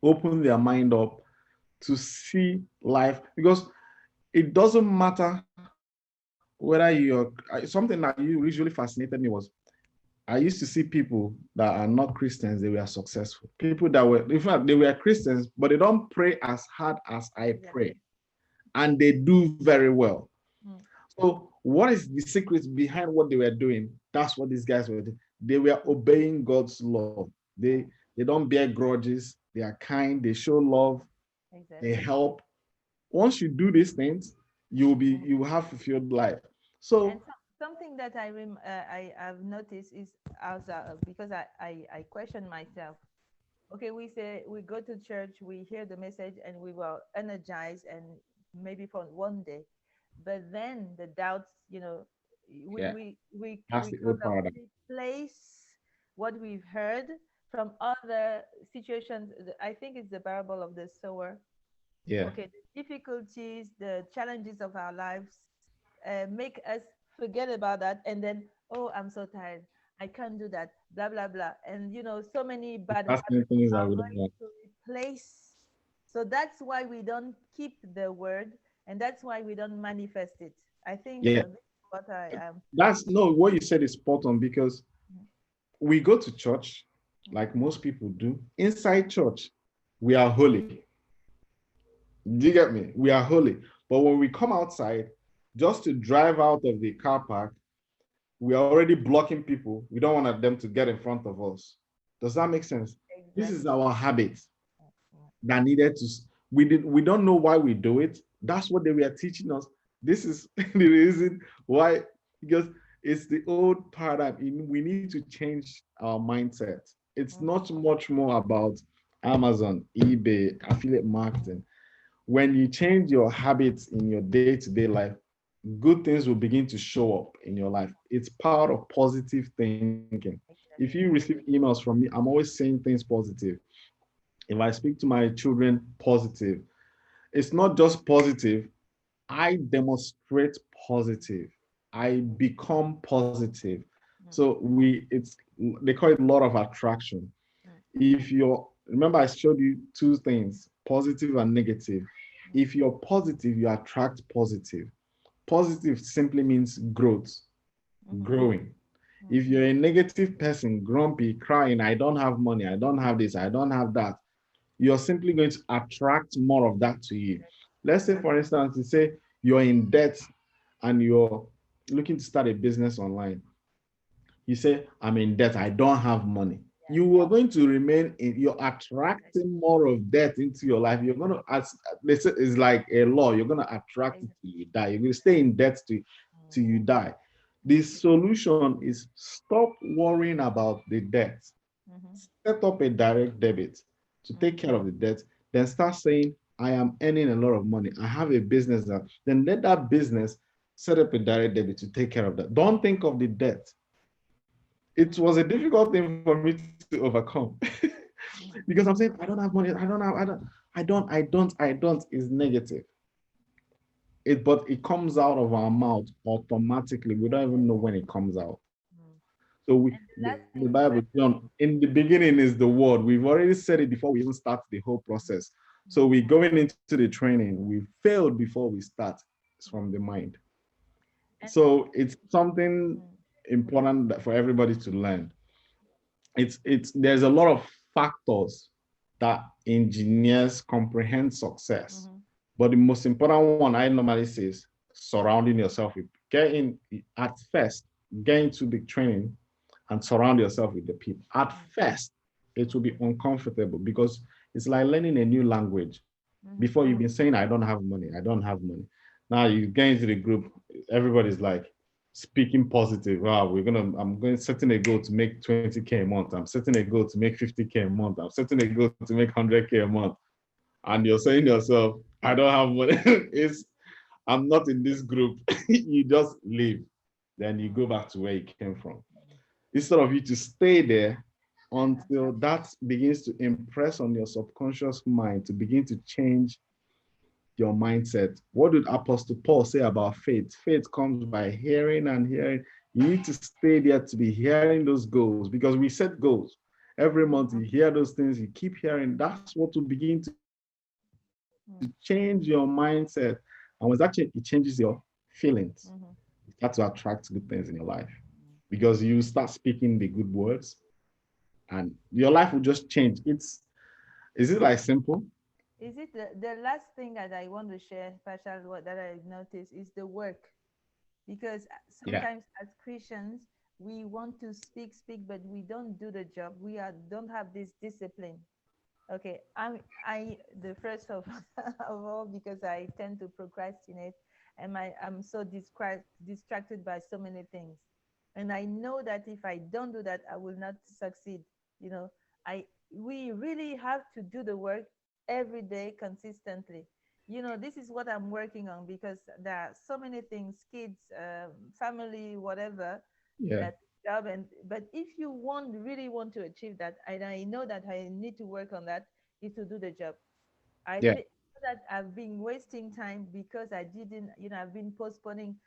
open their mind up to see life because it doesn't matter whether something that you usually fascinated me was I used to see people that are not Christians, they were successful. People that were, in fact, they were Christians, but they don't pray as hard as I pray. Exactly. And they do very well. Mm, So, what is the secret behind what they were doing? That's what these guys were doing. They were obeying God's law. They don't bear grudges, they are kind, they show love, they exactly. help. Once you do these things, you will have fulfilled life. And So, something that I have noticed is as because I question myself. Okay, we say we go to church, we hear the message, and we were energized, and maybe for one day, but then the doubts, we yeah, we we that's we the kind old of paradigm. replace what we've heard from other situations. I think it's the parable of the sower. Yeah, Okay, the difficulties, the challenges of our lives make us forget about that, and then, oh, I'm so tired, I can't do that, blah blah blah, and so many bad that's habits the things that are we don't going want. to replace. So that's why we don't keep the word, and that's why we don't manifest it. I think Yeah, so. This is what I am. that's no, what you said is spot on because we go to church like most people do. Inside church, we are holy. Do you get me? We are holy. But when we come outside, just to drive out of the car park, we are already blocking people. We don't want them to get in front of us. Does that make sense? This is Exactly. our habit Yeah. that needed to, we don't know why we do it. That's what they were teaching us. This is the reason why, because It's the old paradigm. We need to change our mindset. It's not much more about Amazon, eBay, affiliate marketing. When you change your habits in your day-to-day life, good things will begin to show up in your life. It's part of positive thinking. If you receive emails from me, I'm always saying things positive. If I speak to my children, positive. It's not just positive, I demonstrate positive. I become positive. So they call it law of attraction. If you're, remember I showed you two things, positive and negative. If you're positive, you attract positive. Positive simply means growth, growing. If you're a negative person, grumpy, crying, I don't have money, I don't have this, I don't have that, you're simply going to attract more of that to you. Let's say, for instance, you say you're in debt and you're looking to start a business online. You say, I'm in debt, I don't have money. You are going to remain in, you're attracting more of debt into your life. You're going to, as it's like a law, you're going to attract it till you die. You're going to stay in debt till you die. The solution is stop worrying about the debt. Set up a direct debit to take care of the debt, then start saying, I am earning a lot of money. I have a business that, then let that business set up a direct debit to take care of that. Don't think of the debt. It was a difficult thing for me to overcome because I'm saying, I don't have money. I don't is negative. But it comes out of our mouth automatically. We don't even know when it comes out. So the Bible, John, in the beginning is the word. We've already said it before we even start the whole process. So we're going into the training. We failed before we start. It's from the mind. So it's something important for everybody to learn. There's a lot of factors that engineers comprehend success. But the most important one I normally say is surrounding yourself with, at first, get into the training and surround yourself with the people. At first, it will be uncomfortable because it's like learning a new language. Before you've been saying, I don't have money, I don't have money. Now you get into the group, everybody's like speaking positive. Wow, I'm going setting a goal to make 20K a month. I'm setting a goal to make 50K a month. I'm setting a goal to make 100K a month. And you're saying to yourself, I don't have money. I'm not in this group. You just leave. Then you go back to where you came from. Instead of you to stay there until that begins to impress on your subconscious mind to begin to change your mindset. What did Apostle Paul say about faith? Faith comes by hearing and hearing. You need to stay there to be hearing those goals because we set goals. Every month you hear those things, you keep hearing. That's what will begin to change your mindset. And when that change, it changes your feelings. You start to attract good things in your life because you start speaking the good words and your life will just change. Is it like simple? Is it the last thing that I want to share, Paschal, what that I noticed is the work. Because Yeah. sometimes as Christians, we want to speak, but we don't do the job. Don't have this discipline. Okay, I the first of, of all because I tend to procrastinate and I'm so distracted by so many things. And I know that if I don't do that, I will not succeed. You know, I we really have to do the work every day consistently. You know, this is what I'm working on because there are so many things, kids, family, whatever, Yeah. that job. And but if you really want to achieve that, and I know that I need to work on that, is to do the job. I Yeah. think that I've been wasting time because I didn't, I've been postponing.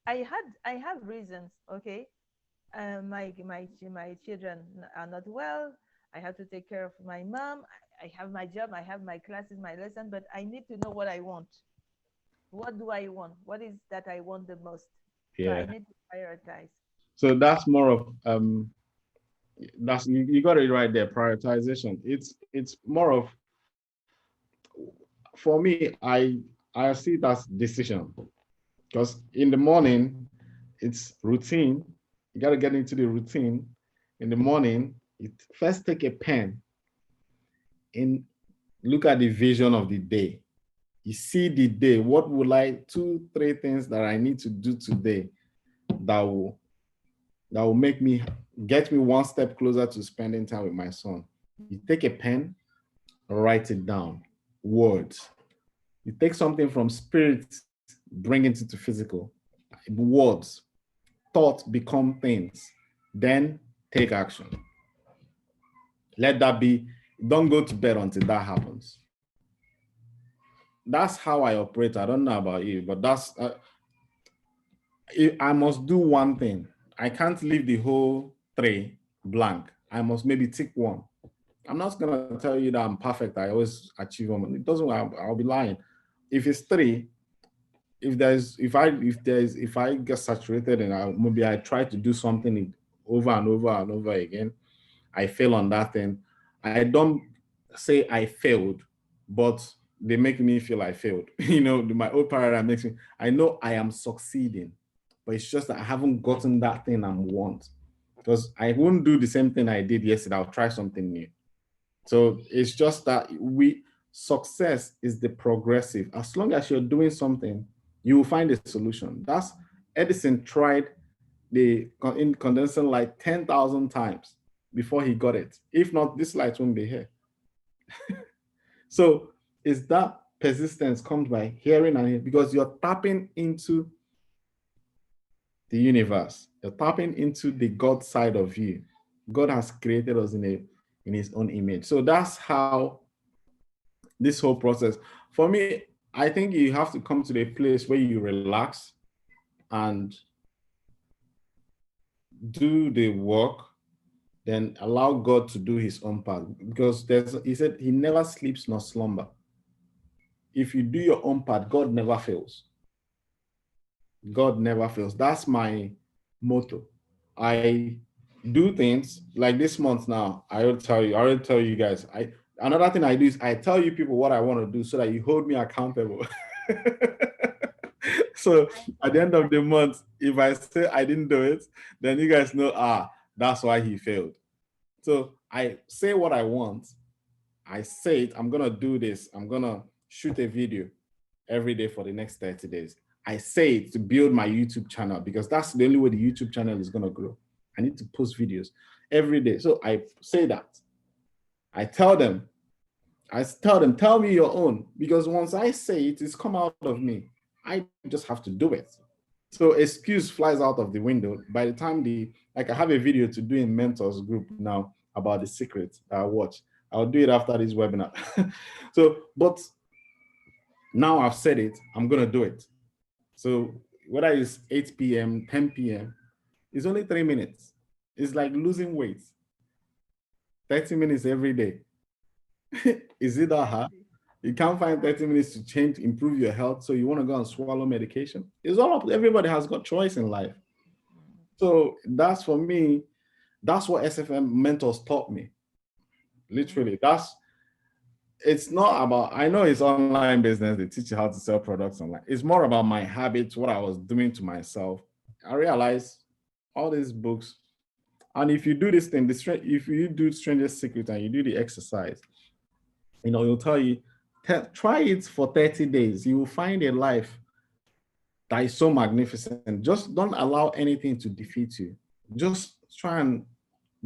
I have reasons. Okay, my children are not well. I have to take care of my mom. I have my job. I have my classes, my lesson. But I need to know what I want. What do I want? What is that I want the most? So I Yeah. need to prioritize. So that's more of that's you got it right there, prioritization. It's more of, for me, I see it as decision because in the morning it's routine. You got to get into the routine in the morning. It first take a pen and look at the vision of the day. You see the day. What will I, two, three things that I need to do today that will that will get me one step closer to spending time with my son. You take a pen, write it down, words. You take something from spirit, bring it into physical, words, thoughts become things. Then take action. Let that be, don't go to bed until that happens. That's how I operate. I don't know about you, but I must do one thing. I can't leave the whole tray blank. I must maybe tick one. I'm not gonna tell you that I'm perfect. I always achieve them. It doesn't. I'll be lying. If it's three, if I get saturated and maybe I try to do something over and over and over again, I fail on that thing. I don't say I failed, but they make me feel I failed. My old paradigm makes me, I know I am succeeding, but it's just that I haven't gotten that thing I want. Because I won't do the same thing I did yesterday. I'll try something new. So it's just that success is the progressive. As long as you're doing something, you will find a solution. That's Edison tried the incandescent light 10,000 times before he got it. If not, this light won't be here. So is that persistence comes by hearing and hearing, because you're tapping into the universe. You're tapping into the God side of you. God has created us in his own image. So that's how this whole process, for me, I think you have to come to the place where you relax and do the work, then allow God to do his own part. Because he said he never sleeps nor slumber. If you do your own part, God never fails. God never fails. That's my motto. I do things like this month now. I already tell you guys. Another thing I do is I tell you people what I want to do so that you hold me accountable. So at the end of the month, if I say I didn't do it, then you guys know, that's why he failed. So I say what I want. I say it, I'm gonna do this. I'm gonna shoot a video every day for the next 30 days. I say it to build my YouTube channel because that's the only way the YouTube channel is gonna grow. I need to post videos every day. So I say that. I tell them, tell me your own, because once I say it, it's come out of me. I just have to do it. So excuse flies out of the window. By the time I have a video to do in mentors group now about the secret I watch. I'll do it after this webinar. So, but now I've said it, I'm gonna do it. So whether it's 8 p.m., 10 p.m., it's only 3 minutes. It's like losing weight. 30 minutes every day. Is it that hard? You can't find 30 minutes to improve your health, so you want to go and swallow medication? It's all up. Everybody has got choice in life. So that's, for me, that's what SFM mentors taught me. Literally, it's not about, I know it's online business, they teach you how to sell products online. It's more about my habits, what I was doing to myself. I realized all these books, and if you do this thing, if you do Stranger's Secret and you do the exercise, it'll tell you, try it for 30 days. You will find a life that is so magnificent. Just don't allow anything to defeat you. Just try and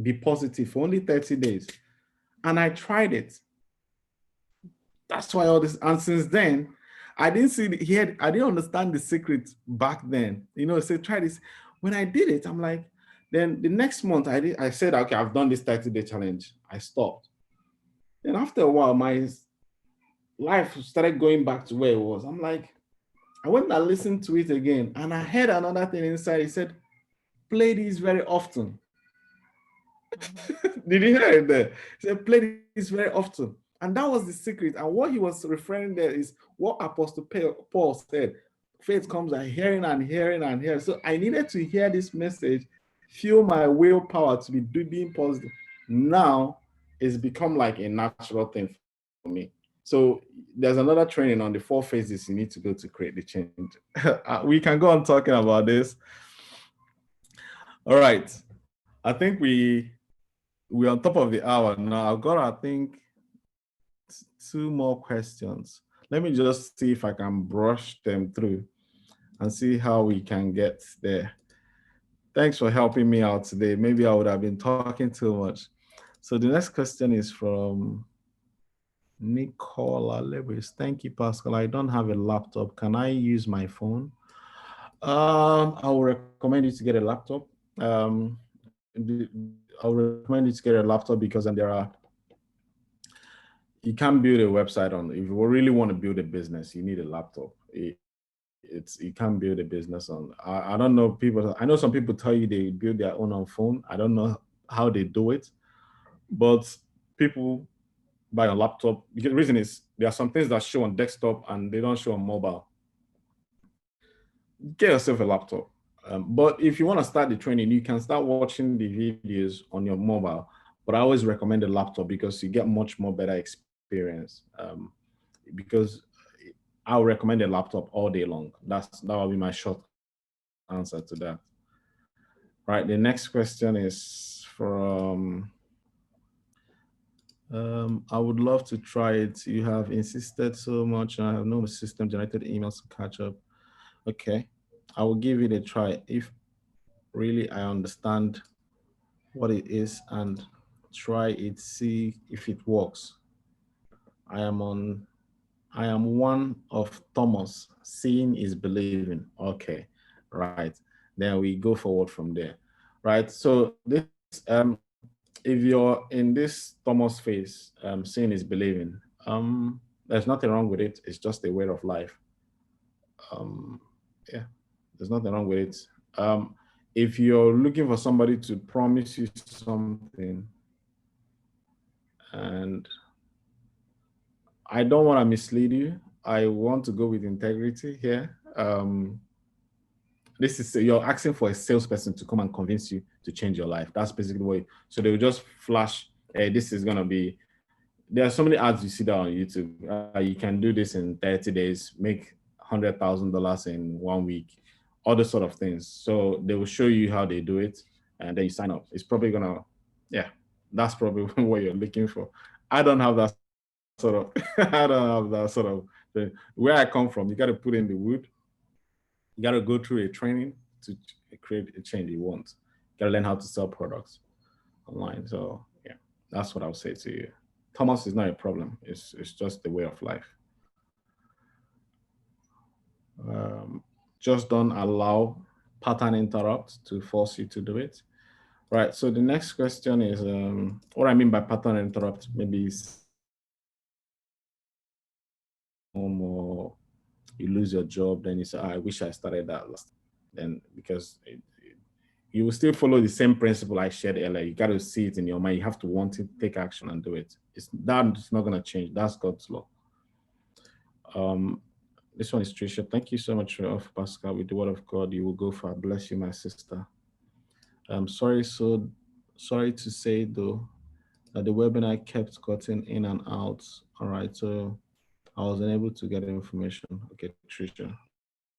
be positive for only 30 days. And I tried it. That's why all this, and since then, I didn't I didn't understand the secret back then. Say try this. When I did it, I'm like, then the next month I said, okay, I've done this 30-day challenge. I stopped. Then after a while, my life started going back to where it was. I'm like, I went and listened to it again, and I heard another thing inside. He said, play these very often. Did you hear it there? He said, play this very often. And that was the secret. And what he was referring there is what Apostle Paul said. Faith comes by hearing and hearing and hearing. So I needed to hear this message, fuel my willpower to be being positive. Now it's become like a natural thing for me. So there's another training on the 4 phases you need to go to create the change. We can go on talking about this. All right. I think we're on top of the hour now. I've got, I think, 2 more questions. Let me just see if I can brush them through and see how we can get there. Thanks for helping me out today. Maybe I would have been talking too much. So the next question is from Nicola Lewis. Thank you, Pascal. I don't have a laptop. Can I use my phone? I will recommend you to get a laptop. Um, I will recommend you to get a laptop because you can't build a website on. If you really want to build a business, you need a laptop. You can't build a business on. I don't know people. I know some people tell you they build their own on phone. I don't know how they do it, but people buy a laptop because the reason is there are some things that show on desktop and they don't show on mobile. Get yourself a laptop. But if you want to start the training, you can start watching the videos on your mobile. But I always recommend a laptop because you get much more better experience. Because I'll recommend a laptop all day long. That will be my short answer to that. Right. The next question is from. I would love to try it. You have insisted so much, and I have no system generated emails to catch up. Okay, I will give it a try. If really I understand what it is and try it, see if it works. I am on, I am one of Thomas. Seeing is believing. Okay, right. Then we go forward from there. Right. So this, if you're in this Thomas phase, seeing is believing. There's nothing wrong with it. It's just a way of life. Um, yeah, there's nothing wrong with it. If you're looking for somebody to promise you something, and I don't want to mislead you, I want to go with integrity here. This is you're asking for a salesperson to come and convince you to change your life. That's basically what. So they will just flash, hey, this is gonna be. There are so many ads you see that on YouTube. You can do this in 30 days, make $100,000 in 1 week, all those sort of things. So they will show you how they do it, and then you sign up. It's probably gonna, yeah, that's probably what you're looking for. I don't have that sort of, I don't have that sort of. Where I come from, you got to put in the wood. You got to go through a training to create a change you want. You got to learn how to sell products online. So yeah, that's what I'll say to you. Thomas is not a problem. It's just the way of life. Um, just don't allow pattern interrupt to force you to do it. Right. So the next question is what I mean by pattern interrupt. Maybe or you lose your job, then you say, oh, I wish I started that last. Then because you will still follow the same principle I shared earlier. You got to see it in your mind. You have to want it, take action, and do it. That's not going to change. That's God's law. Um, this one is Tricia. Thank you so much for Pascal. With the word of God, you will go far. Bless you, my sister. I'm sorry to say though that the webinar kept cutting in and out. All right, so I was unable to get information. Okay, Tricia,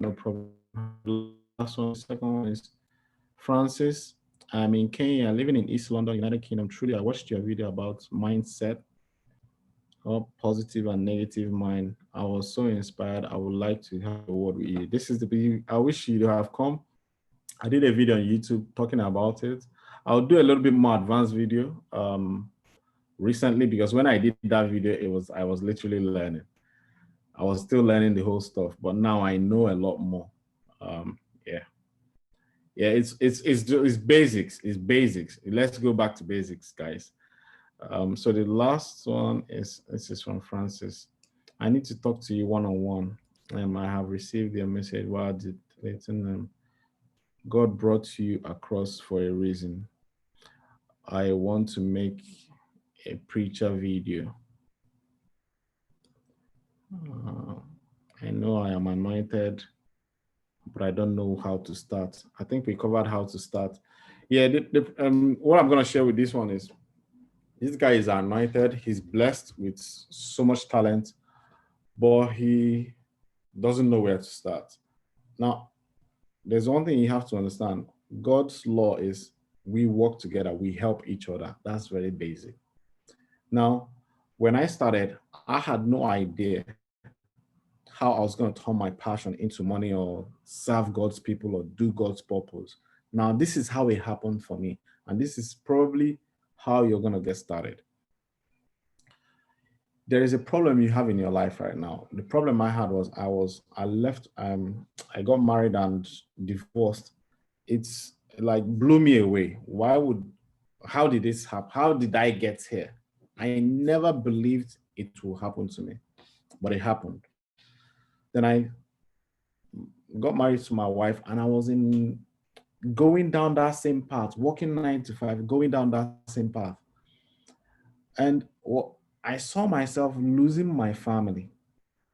no problem. Last one, the second one is Francis. I'm in Kenya, living in East London, United Kingdom. Truly, I watched your video about mindset, or positive and negative mind. I was so inspired. I would like to have a word with you. This is the. I wish you have come. I did a video on YouTube talking about it. I'll do a little bit more advanced video recently because when I did that video, I was literally learning. I was still learning the whole stuff, but now I know a lot more. Yeah, yeah. It's basics. It's basics. Let's go back to basics, guys. So the last one is this is from Francis. I need to talk to you one-on-one. I have received your message while deleting them. God brought you across for a reason. I want to make a preacher video. I know I am anointed, but I don't know how to start. I think we covered how to start. Yeah, what I'm going to share with this one is this guy is anointed. He's blessed with so much talent, but he doesn't know where to start. Now, there's one thing you have to understand. God's law is we work together, we help each other. That's very basic. Now, when I started, I had no idea how I was going to turn my passion into money or serve God's people or do God's purpose. Now, this is how it happened for me. And this is probably how you're going to get started. There is a problem you have in your life right now. The problem I had was I got married and divorced. It's like blew me away. How did this happen? How did I get here? I never believed it will happen to me, but it happened. Then I got married to my wife, and I was in going down that same path, working 9 to 5, going down that same path. And I saw myself losing my family.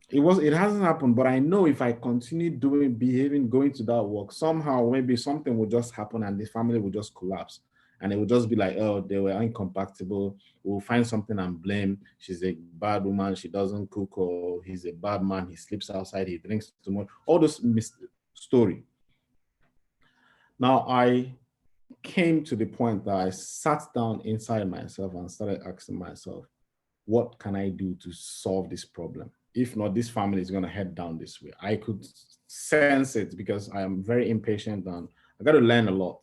It hasn't happened, but I know if I continue behaving, going to that work, somehow maybe something will just happen and the family will just collapse. And it will just be like, oh, they were incompatible. We'll find something and blame. She's a bad woman. She doesn't cook, or he's a bad man. He sleeps outside. He drinks too much. All those story. Now I came to the point that I sat down inside myself and started asking myself, what can I do to solve this problem? If not, this family is going to head down this way. I could sense it because I am very impatient and I got to learn a lot.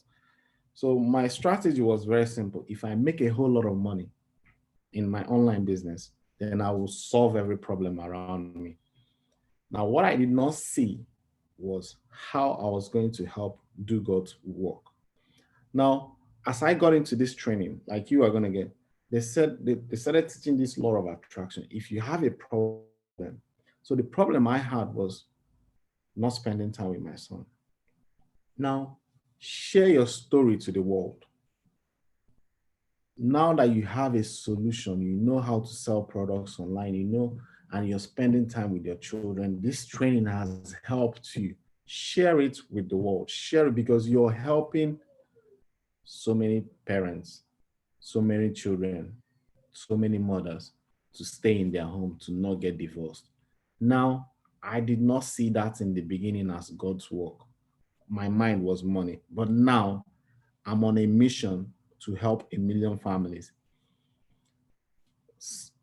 So my strategy was very simple. If I make a whole lot of money in my online business, then I will solve every problem around me. Now, what I did not see was how I was going to help do God's work. Now, as I got into this training, like you are going to get, they started teaching this law of attraction. If you have a problem, so the problem I had was not spending time with my son. Now, share your story to the world. Now that you have a solution, you know how to sell products online, and you're spending time with your children, this training has helped you. Share it with the world. Share it because you're helping so many parents, so many children, so many mothers to stay in their home, to not get divorced. Now, I did not see that in the beginning as God's work. My mind was money. But now I'm on a mission to help a million families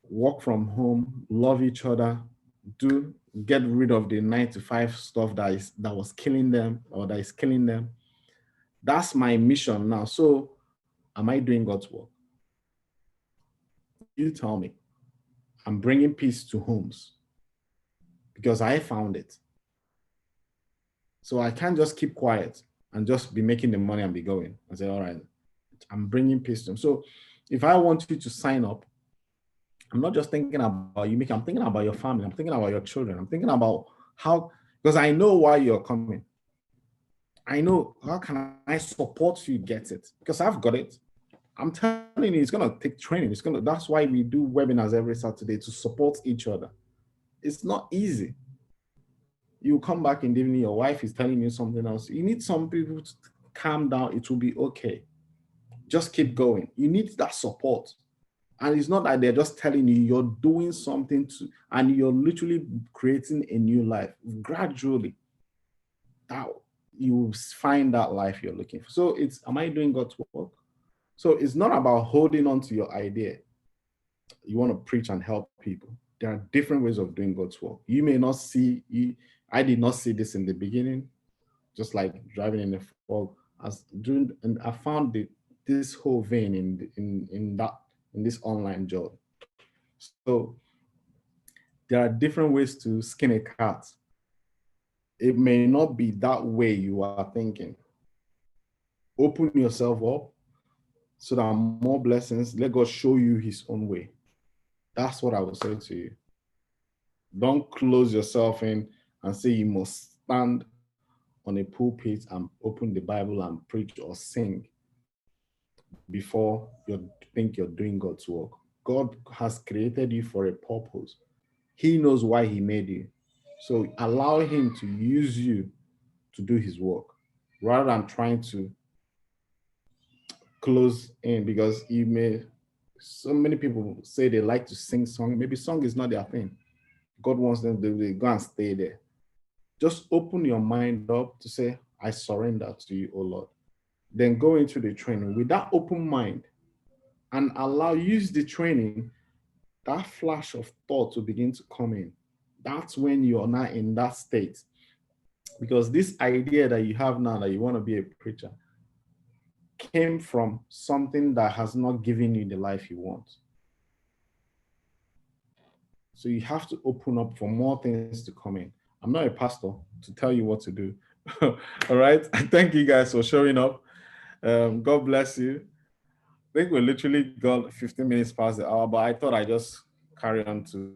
work from home, love each other, get rid of the 9 to 5 stuff that was killing them or that is killing them. That's my mission now. So am I doing God's work? You tell me. I'm bringing peace to homes because I found it. So I can't just keep quiet and just be making the money and be going. I say, all right, I'm bringing peace to them. So if I want you to sign up, I'm not just thinking about you, I'm thinking about your family. I'm thinking about your children. I'm thinking about how, because I know why you're coming. I know how can I support you get it, because I've got it. I'm telling you, it's gonna take training. That's why we do webinars every Saturday to support each other. It's not easy. You come back in the evening, your wife is telling you something else. You need some people to calm down. It will be okay. Just keep going. You need that support. And it's not that they're just telling you, you're doing something and you're literally creating a new life. Gradually, that you find that life you're looking for. So am I doing God's work? So it's not about holding on to your idea. You want to preach and help people. There are different ways of doing God's work. You may not see, I did not see this in the beginning, just like driving in the fog. And I found this whole vein in this online job. So there are different ways to skin a cat. It may not be that way you are thinking. Open yourself up so that more blessings, let God show you his own way. That's what I would say to you. Don't close yourself in and say you must stand on a pulpit and open the Bible and preach or sing before you think you're doing God's work. God has created you for a purpose. He knows why he made you. So allow him to use you to do his work rather than trying to close in, because so many people say they like to sing song. Maybe song is not their thing. God wants them to go and stay there. Just open your mind up to say, I surrender to you, oh Lord. Then go into the training with that open mind and use the training, that flash of thought to begin to come in. That's when you're not in that state. Because this idea that you have now that you want to be a preacher, came from something that has not given you the life you want. So you have to open up for more things to come in. I'm not a pastor to tell you what to do. All right. Thank you guys for showing up. God bless you. I think we literally got 15 minutes past the hour, but I thought I just carry on to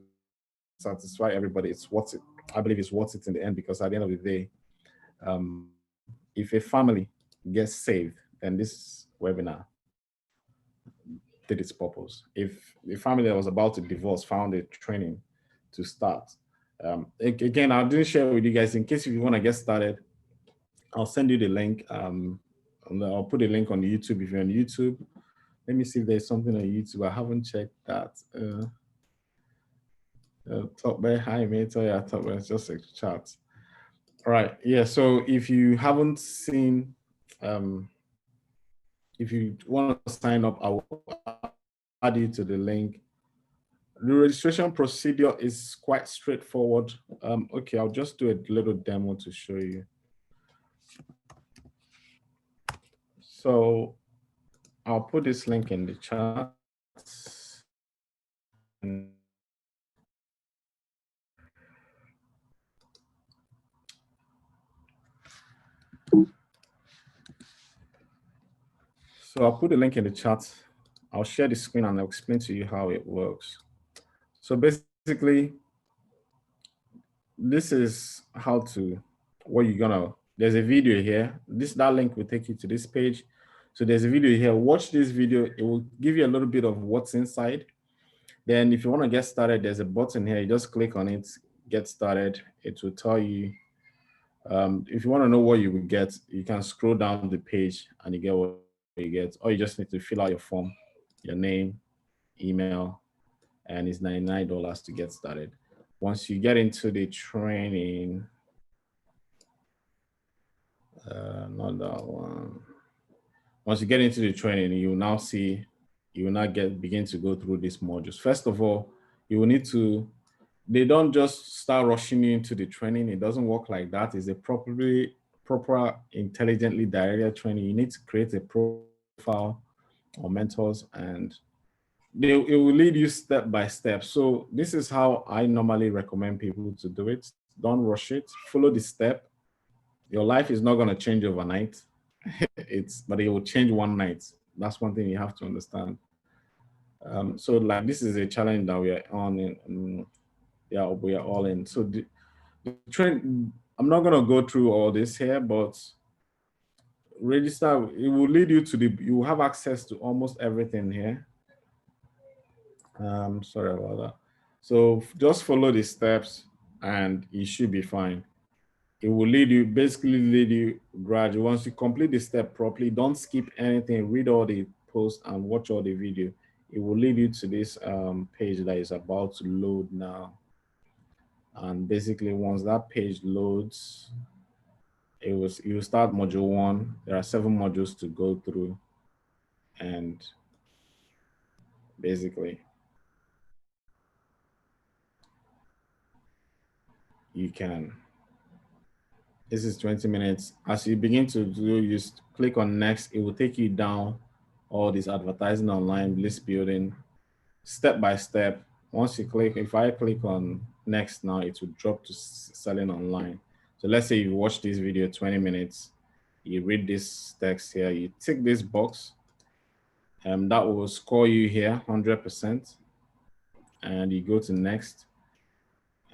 satisfy everybody. It's worth it. I believe it's worth it in the end, because at the end of the day, if a family gets saved, then this webinar did its purpose. If the family that was about to divorce found a training to start, again, I didn't share with you guys in case if you want to get started. I'll send you the link. And I'll put a link on YouTube if you're on YouTube. Let me see if there's something on YouTube. I haven't checked that. Top by hi mate. Oh yeah, top by it's just a chat. All right. Yeah. So if you haven't seen, if you want to sign up, I will add you to the link. The registration procedure is quite straightforward. Okay, I'll just do a little demo to show you. So I'll put this link in the chat. And so I'll put the link in the chat. I'll share the screen and I'll explain to you how it works. So basically, this is how to, what you're gonna, there's a video here. That link will take you to this page. So there's a video here. Watch this video. It will give you a little bit of what's inside. Then if you want to get started, there's a button here. You just click on it, get started. It will tell you, if you want to know what you will get, you can scroll down the page and you get what you get. Or you just need to fill out your form, your name, email, and it's $99 to get started. Once you get into the training, not that one. Once you get into the training, you will now see, you will now begin to go through these modules. First of all, you will need to, they don't just start rushing you into the training. It doesn't work like that. It's a proper, intelligently directed training. You need to create a profile or mentors, and it will lead you step by step. So this is how I normally recommend people to do it. Don't rush it. Follow the step. Your life is not going to change overnight. But it will change one night. That's one thing you have to understand. So like this is a challenge that we are on, and yeah, we are all in. So the train, I'm not going to go through all this here, but register, it will lead you to you will have access to almost everything here. Sorry about that. So just follow the steps and you should be fine. It will basically lead you gradually. Once you complete the step properly, don't skip anything, read all the posts and watch all the video. It will lead you to this page that is about to load now. And basically once that page loads, you will start module 1. There are 7 modules to go through, and basically you can, this is 20 minutes. As you begin to do, you click on next, it will take you down all this advertising online, list building, step by step. Once you click, if I click on next now, it will drop to selling online. So let's say you watch this video 20 minutes, you read this text here, you tick this box, and that will score you here 100%. And you go to next,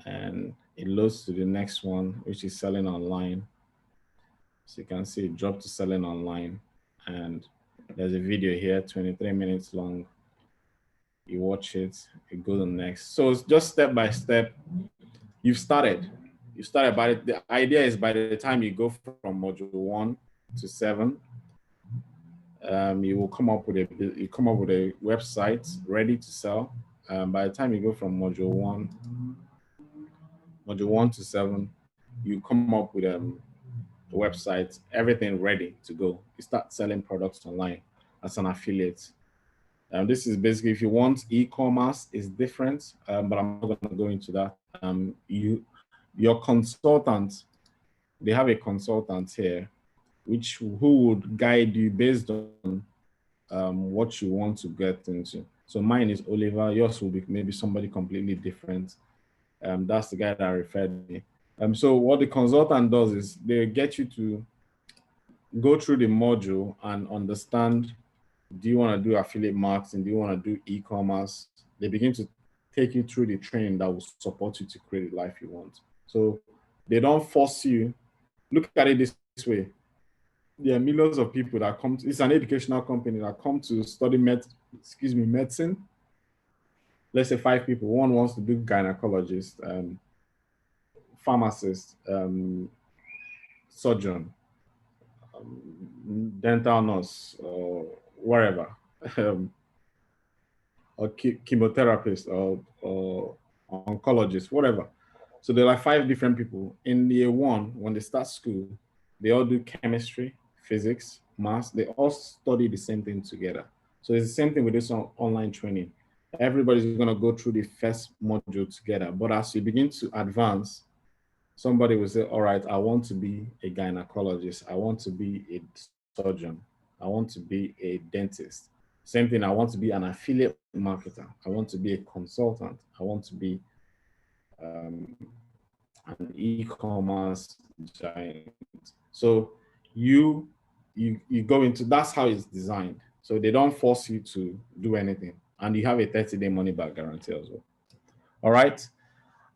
and it loads to the next one, which is selling online. So you can see it dropped to selling online, and there's a video here, 23 minutes long. You watch it, you go to the next. So it's just step by step. You've started. You started, but the idea is by the time you go from module 1 to 7, you will come up with a website ready to sell. By the time you go from module 1 to 7, you come up with a website, everything ready to go. You start selling products online as an affiliate. This is basically, if you want e-commerce, is different, but I'm not going to go into that. Your consultant, they have a consultant here. who would guide you based on what you want to get into. So mine is Oliver. Yours will be maybe somebody completely different. That's the guy that referred me. So what the consultant does is they get you to go through the module and understand, do you want to do affiliate marketing? Do you want to do e-commerce? They begin to take you through the training that will support you to create the life you want. So they don't force you. Look at it this way. There are millions of people that come to, it's an educational company that come to study medicine. Let's say 5 people. One wants to be gynecologist, pharmacist, surgeon, dental nurse, or wherever, or chemotherapist, or oncologist, whatever. So there are 5 different people. In year one, when they start school, they all do chemistry, physics, maths. They all study the same thing together. So it's the same thing with this online training. Everybody's going to go through the first module together. But as you begin to advance, somebody will say, all right, I want to be a gynecologist. I want to be a surgeon. I want to be a dentist. Same thing, I want to be an affiliate marketer. I want to be a consultant. I want to be an e-commerce giant. So you go into, that's how it's designed. So they don't force you to do anything. And you have a 30-day money back guarantee as well. All right.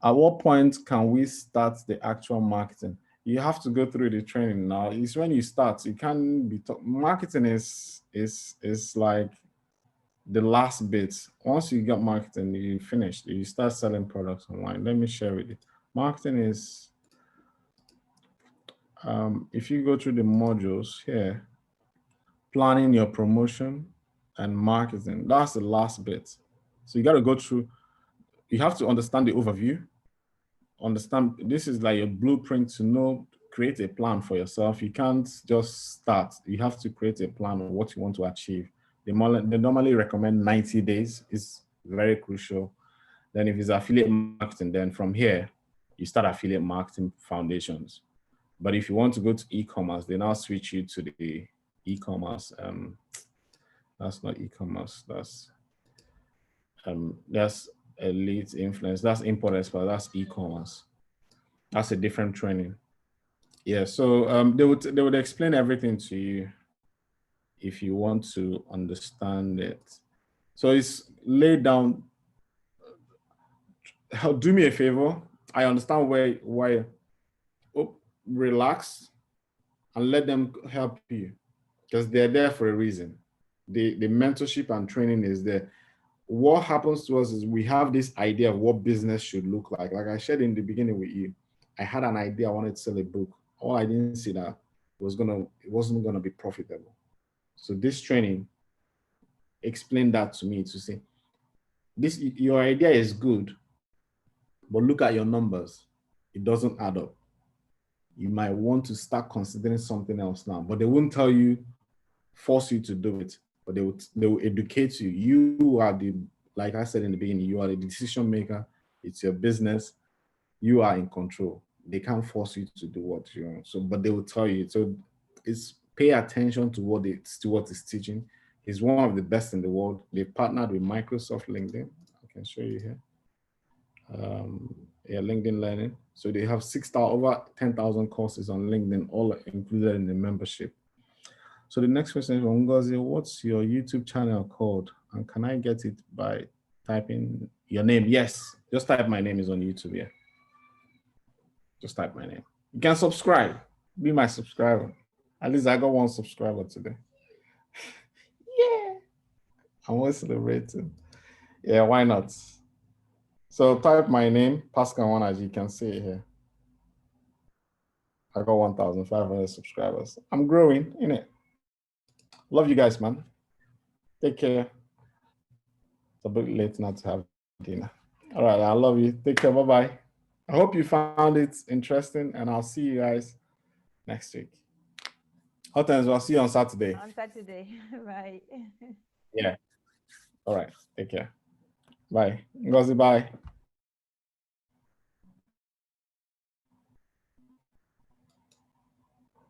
At what point can we start the actual marketing? You have to go through the training now. It's when you start. You can't be marketing is like the last bit. Once you get marketing, you finish. You start selling products online. Let me share with you. Marketing is if you go through the modules here, planning your promotion and marketing. That's the last bit. So you got to go through. You have to understand the overview. Understand this is like a blueprint to know, create a plan for yourself. You can't just start. You have to create a plan of what you want to achieve. They normally recommend 90 days. Is very crucial. Then if it's affiliate marketing, then from here you start affiliate marketing foundations. But if you want to go to e-commerce, they now switch you to the e-commerce. That's not e-commerce. That's elite influence. That's import export. That's e-commerce. That's a different training. Yeah, so they would explain everything to you if you want to understand it. So it's laid down. Do me a favor. I understand why. Oh, relax and let them help you because they're there for a reason. The mentorship and training is there. What happens to us is we have this idea of what business should look like. Like I shared in the beginning with you, I had an idea. I wanted to sell a book. All I didn't see that it wasn't gonna be profitable. So this training explained that to me to say, your idea is good, but look at your numbers. It doesn't add up. You might want to start considering something else now, but they won't tell you, force you to do it, but they will educate you. You are like I said in the beginning, you are the decision maker. It's your business. You are in control. They can't force you to do what you want. So, but they will tell you. So it's pay attention to what Stuart is teaching. He's one of the best in the world. They've partnered with Microsoft LinkedIn. I can show you here. Yeah, LinkedIn Learning. So they have 6,000 over 10,000 courses on LinkedIn, all included in the membership. So the next question is from Ngozi, what's your YouTube channel called? And can I get it by typing your name? Yes, just type my name is on YouTube here. Just type my name. You can subscribe, be my subscriber. At least I got 1 subscriber today. Yeah, I'm always celebrating. Yeah, why not? So type my name, Paschal My, as you can see here. I got 1,500 subscribers. I'm growing, innit? Love you guys, man. Take care. It's a bit late now to have dinner. All right, I love you. Take care. Bye-bye. I hope you found it interesting, and I'll see you guys next week. Hotens, I'll see you on Saturday. On Saturday. Bye. Yeah. All right. Take care. Bye. Ngozi, bye.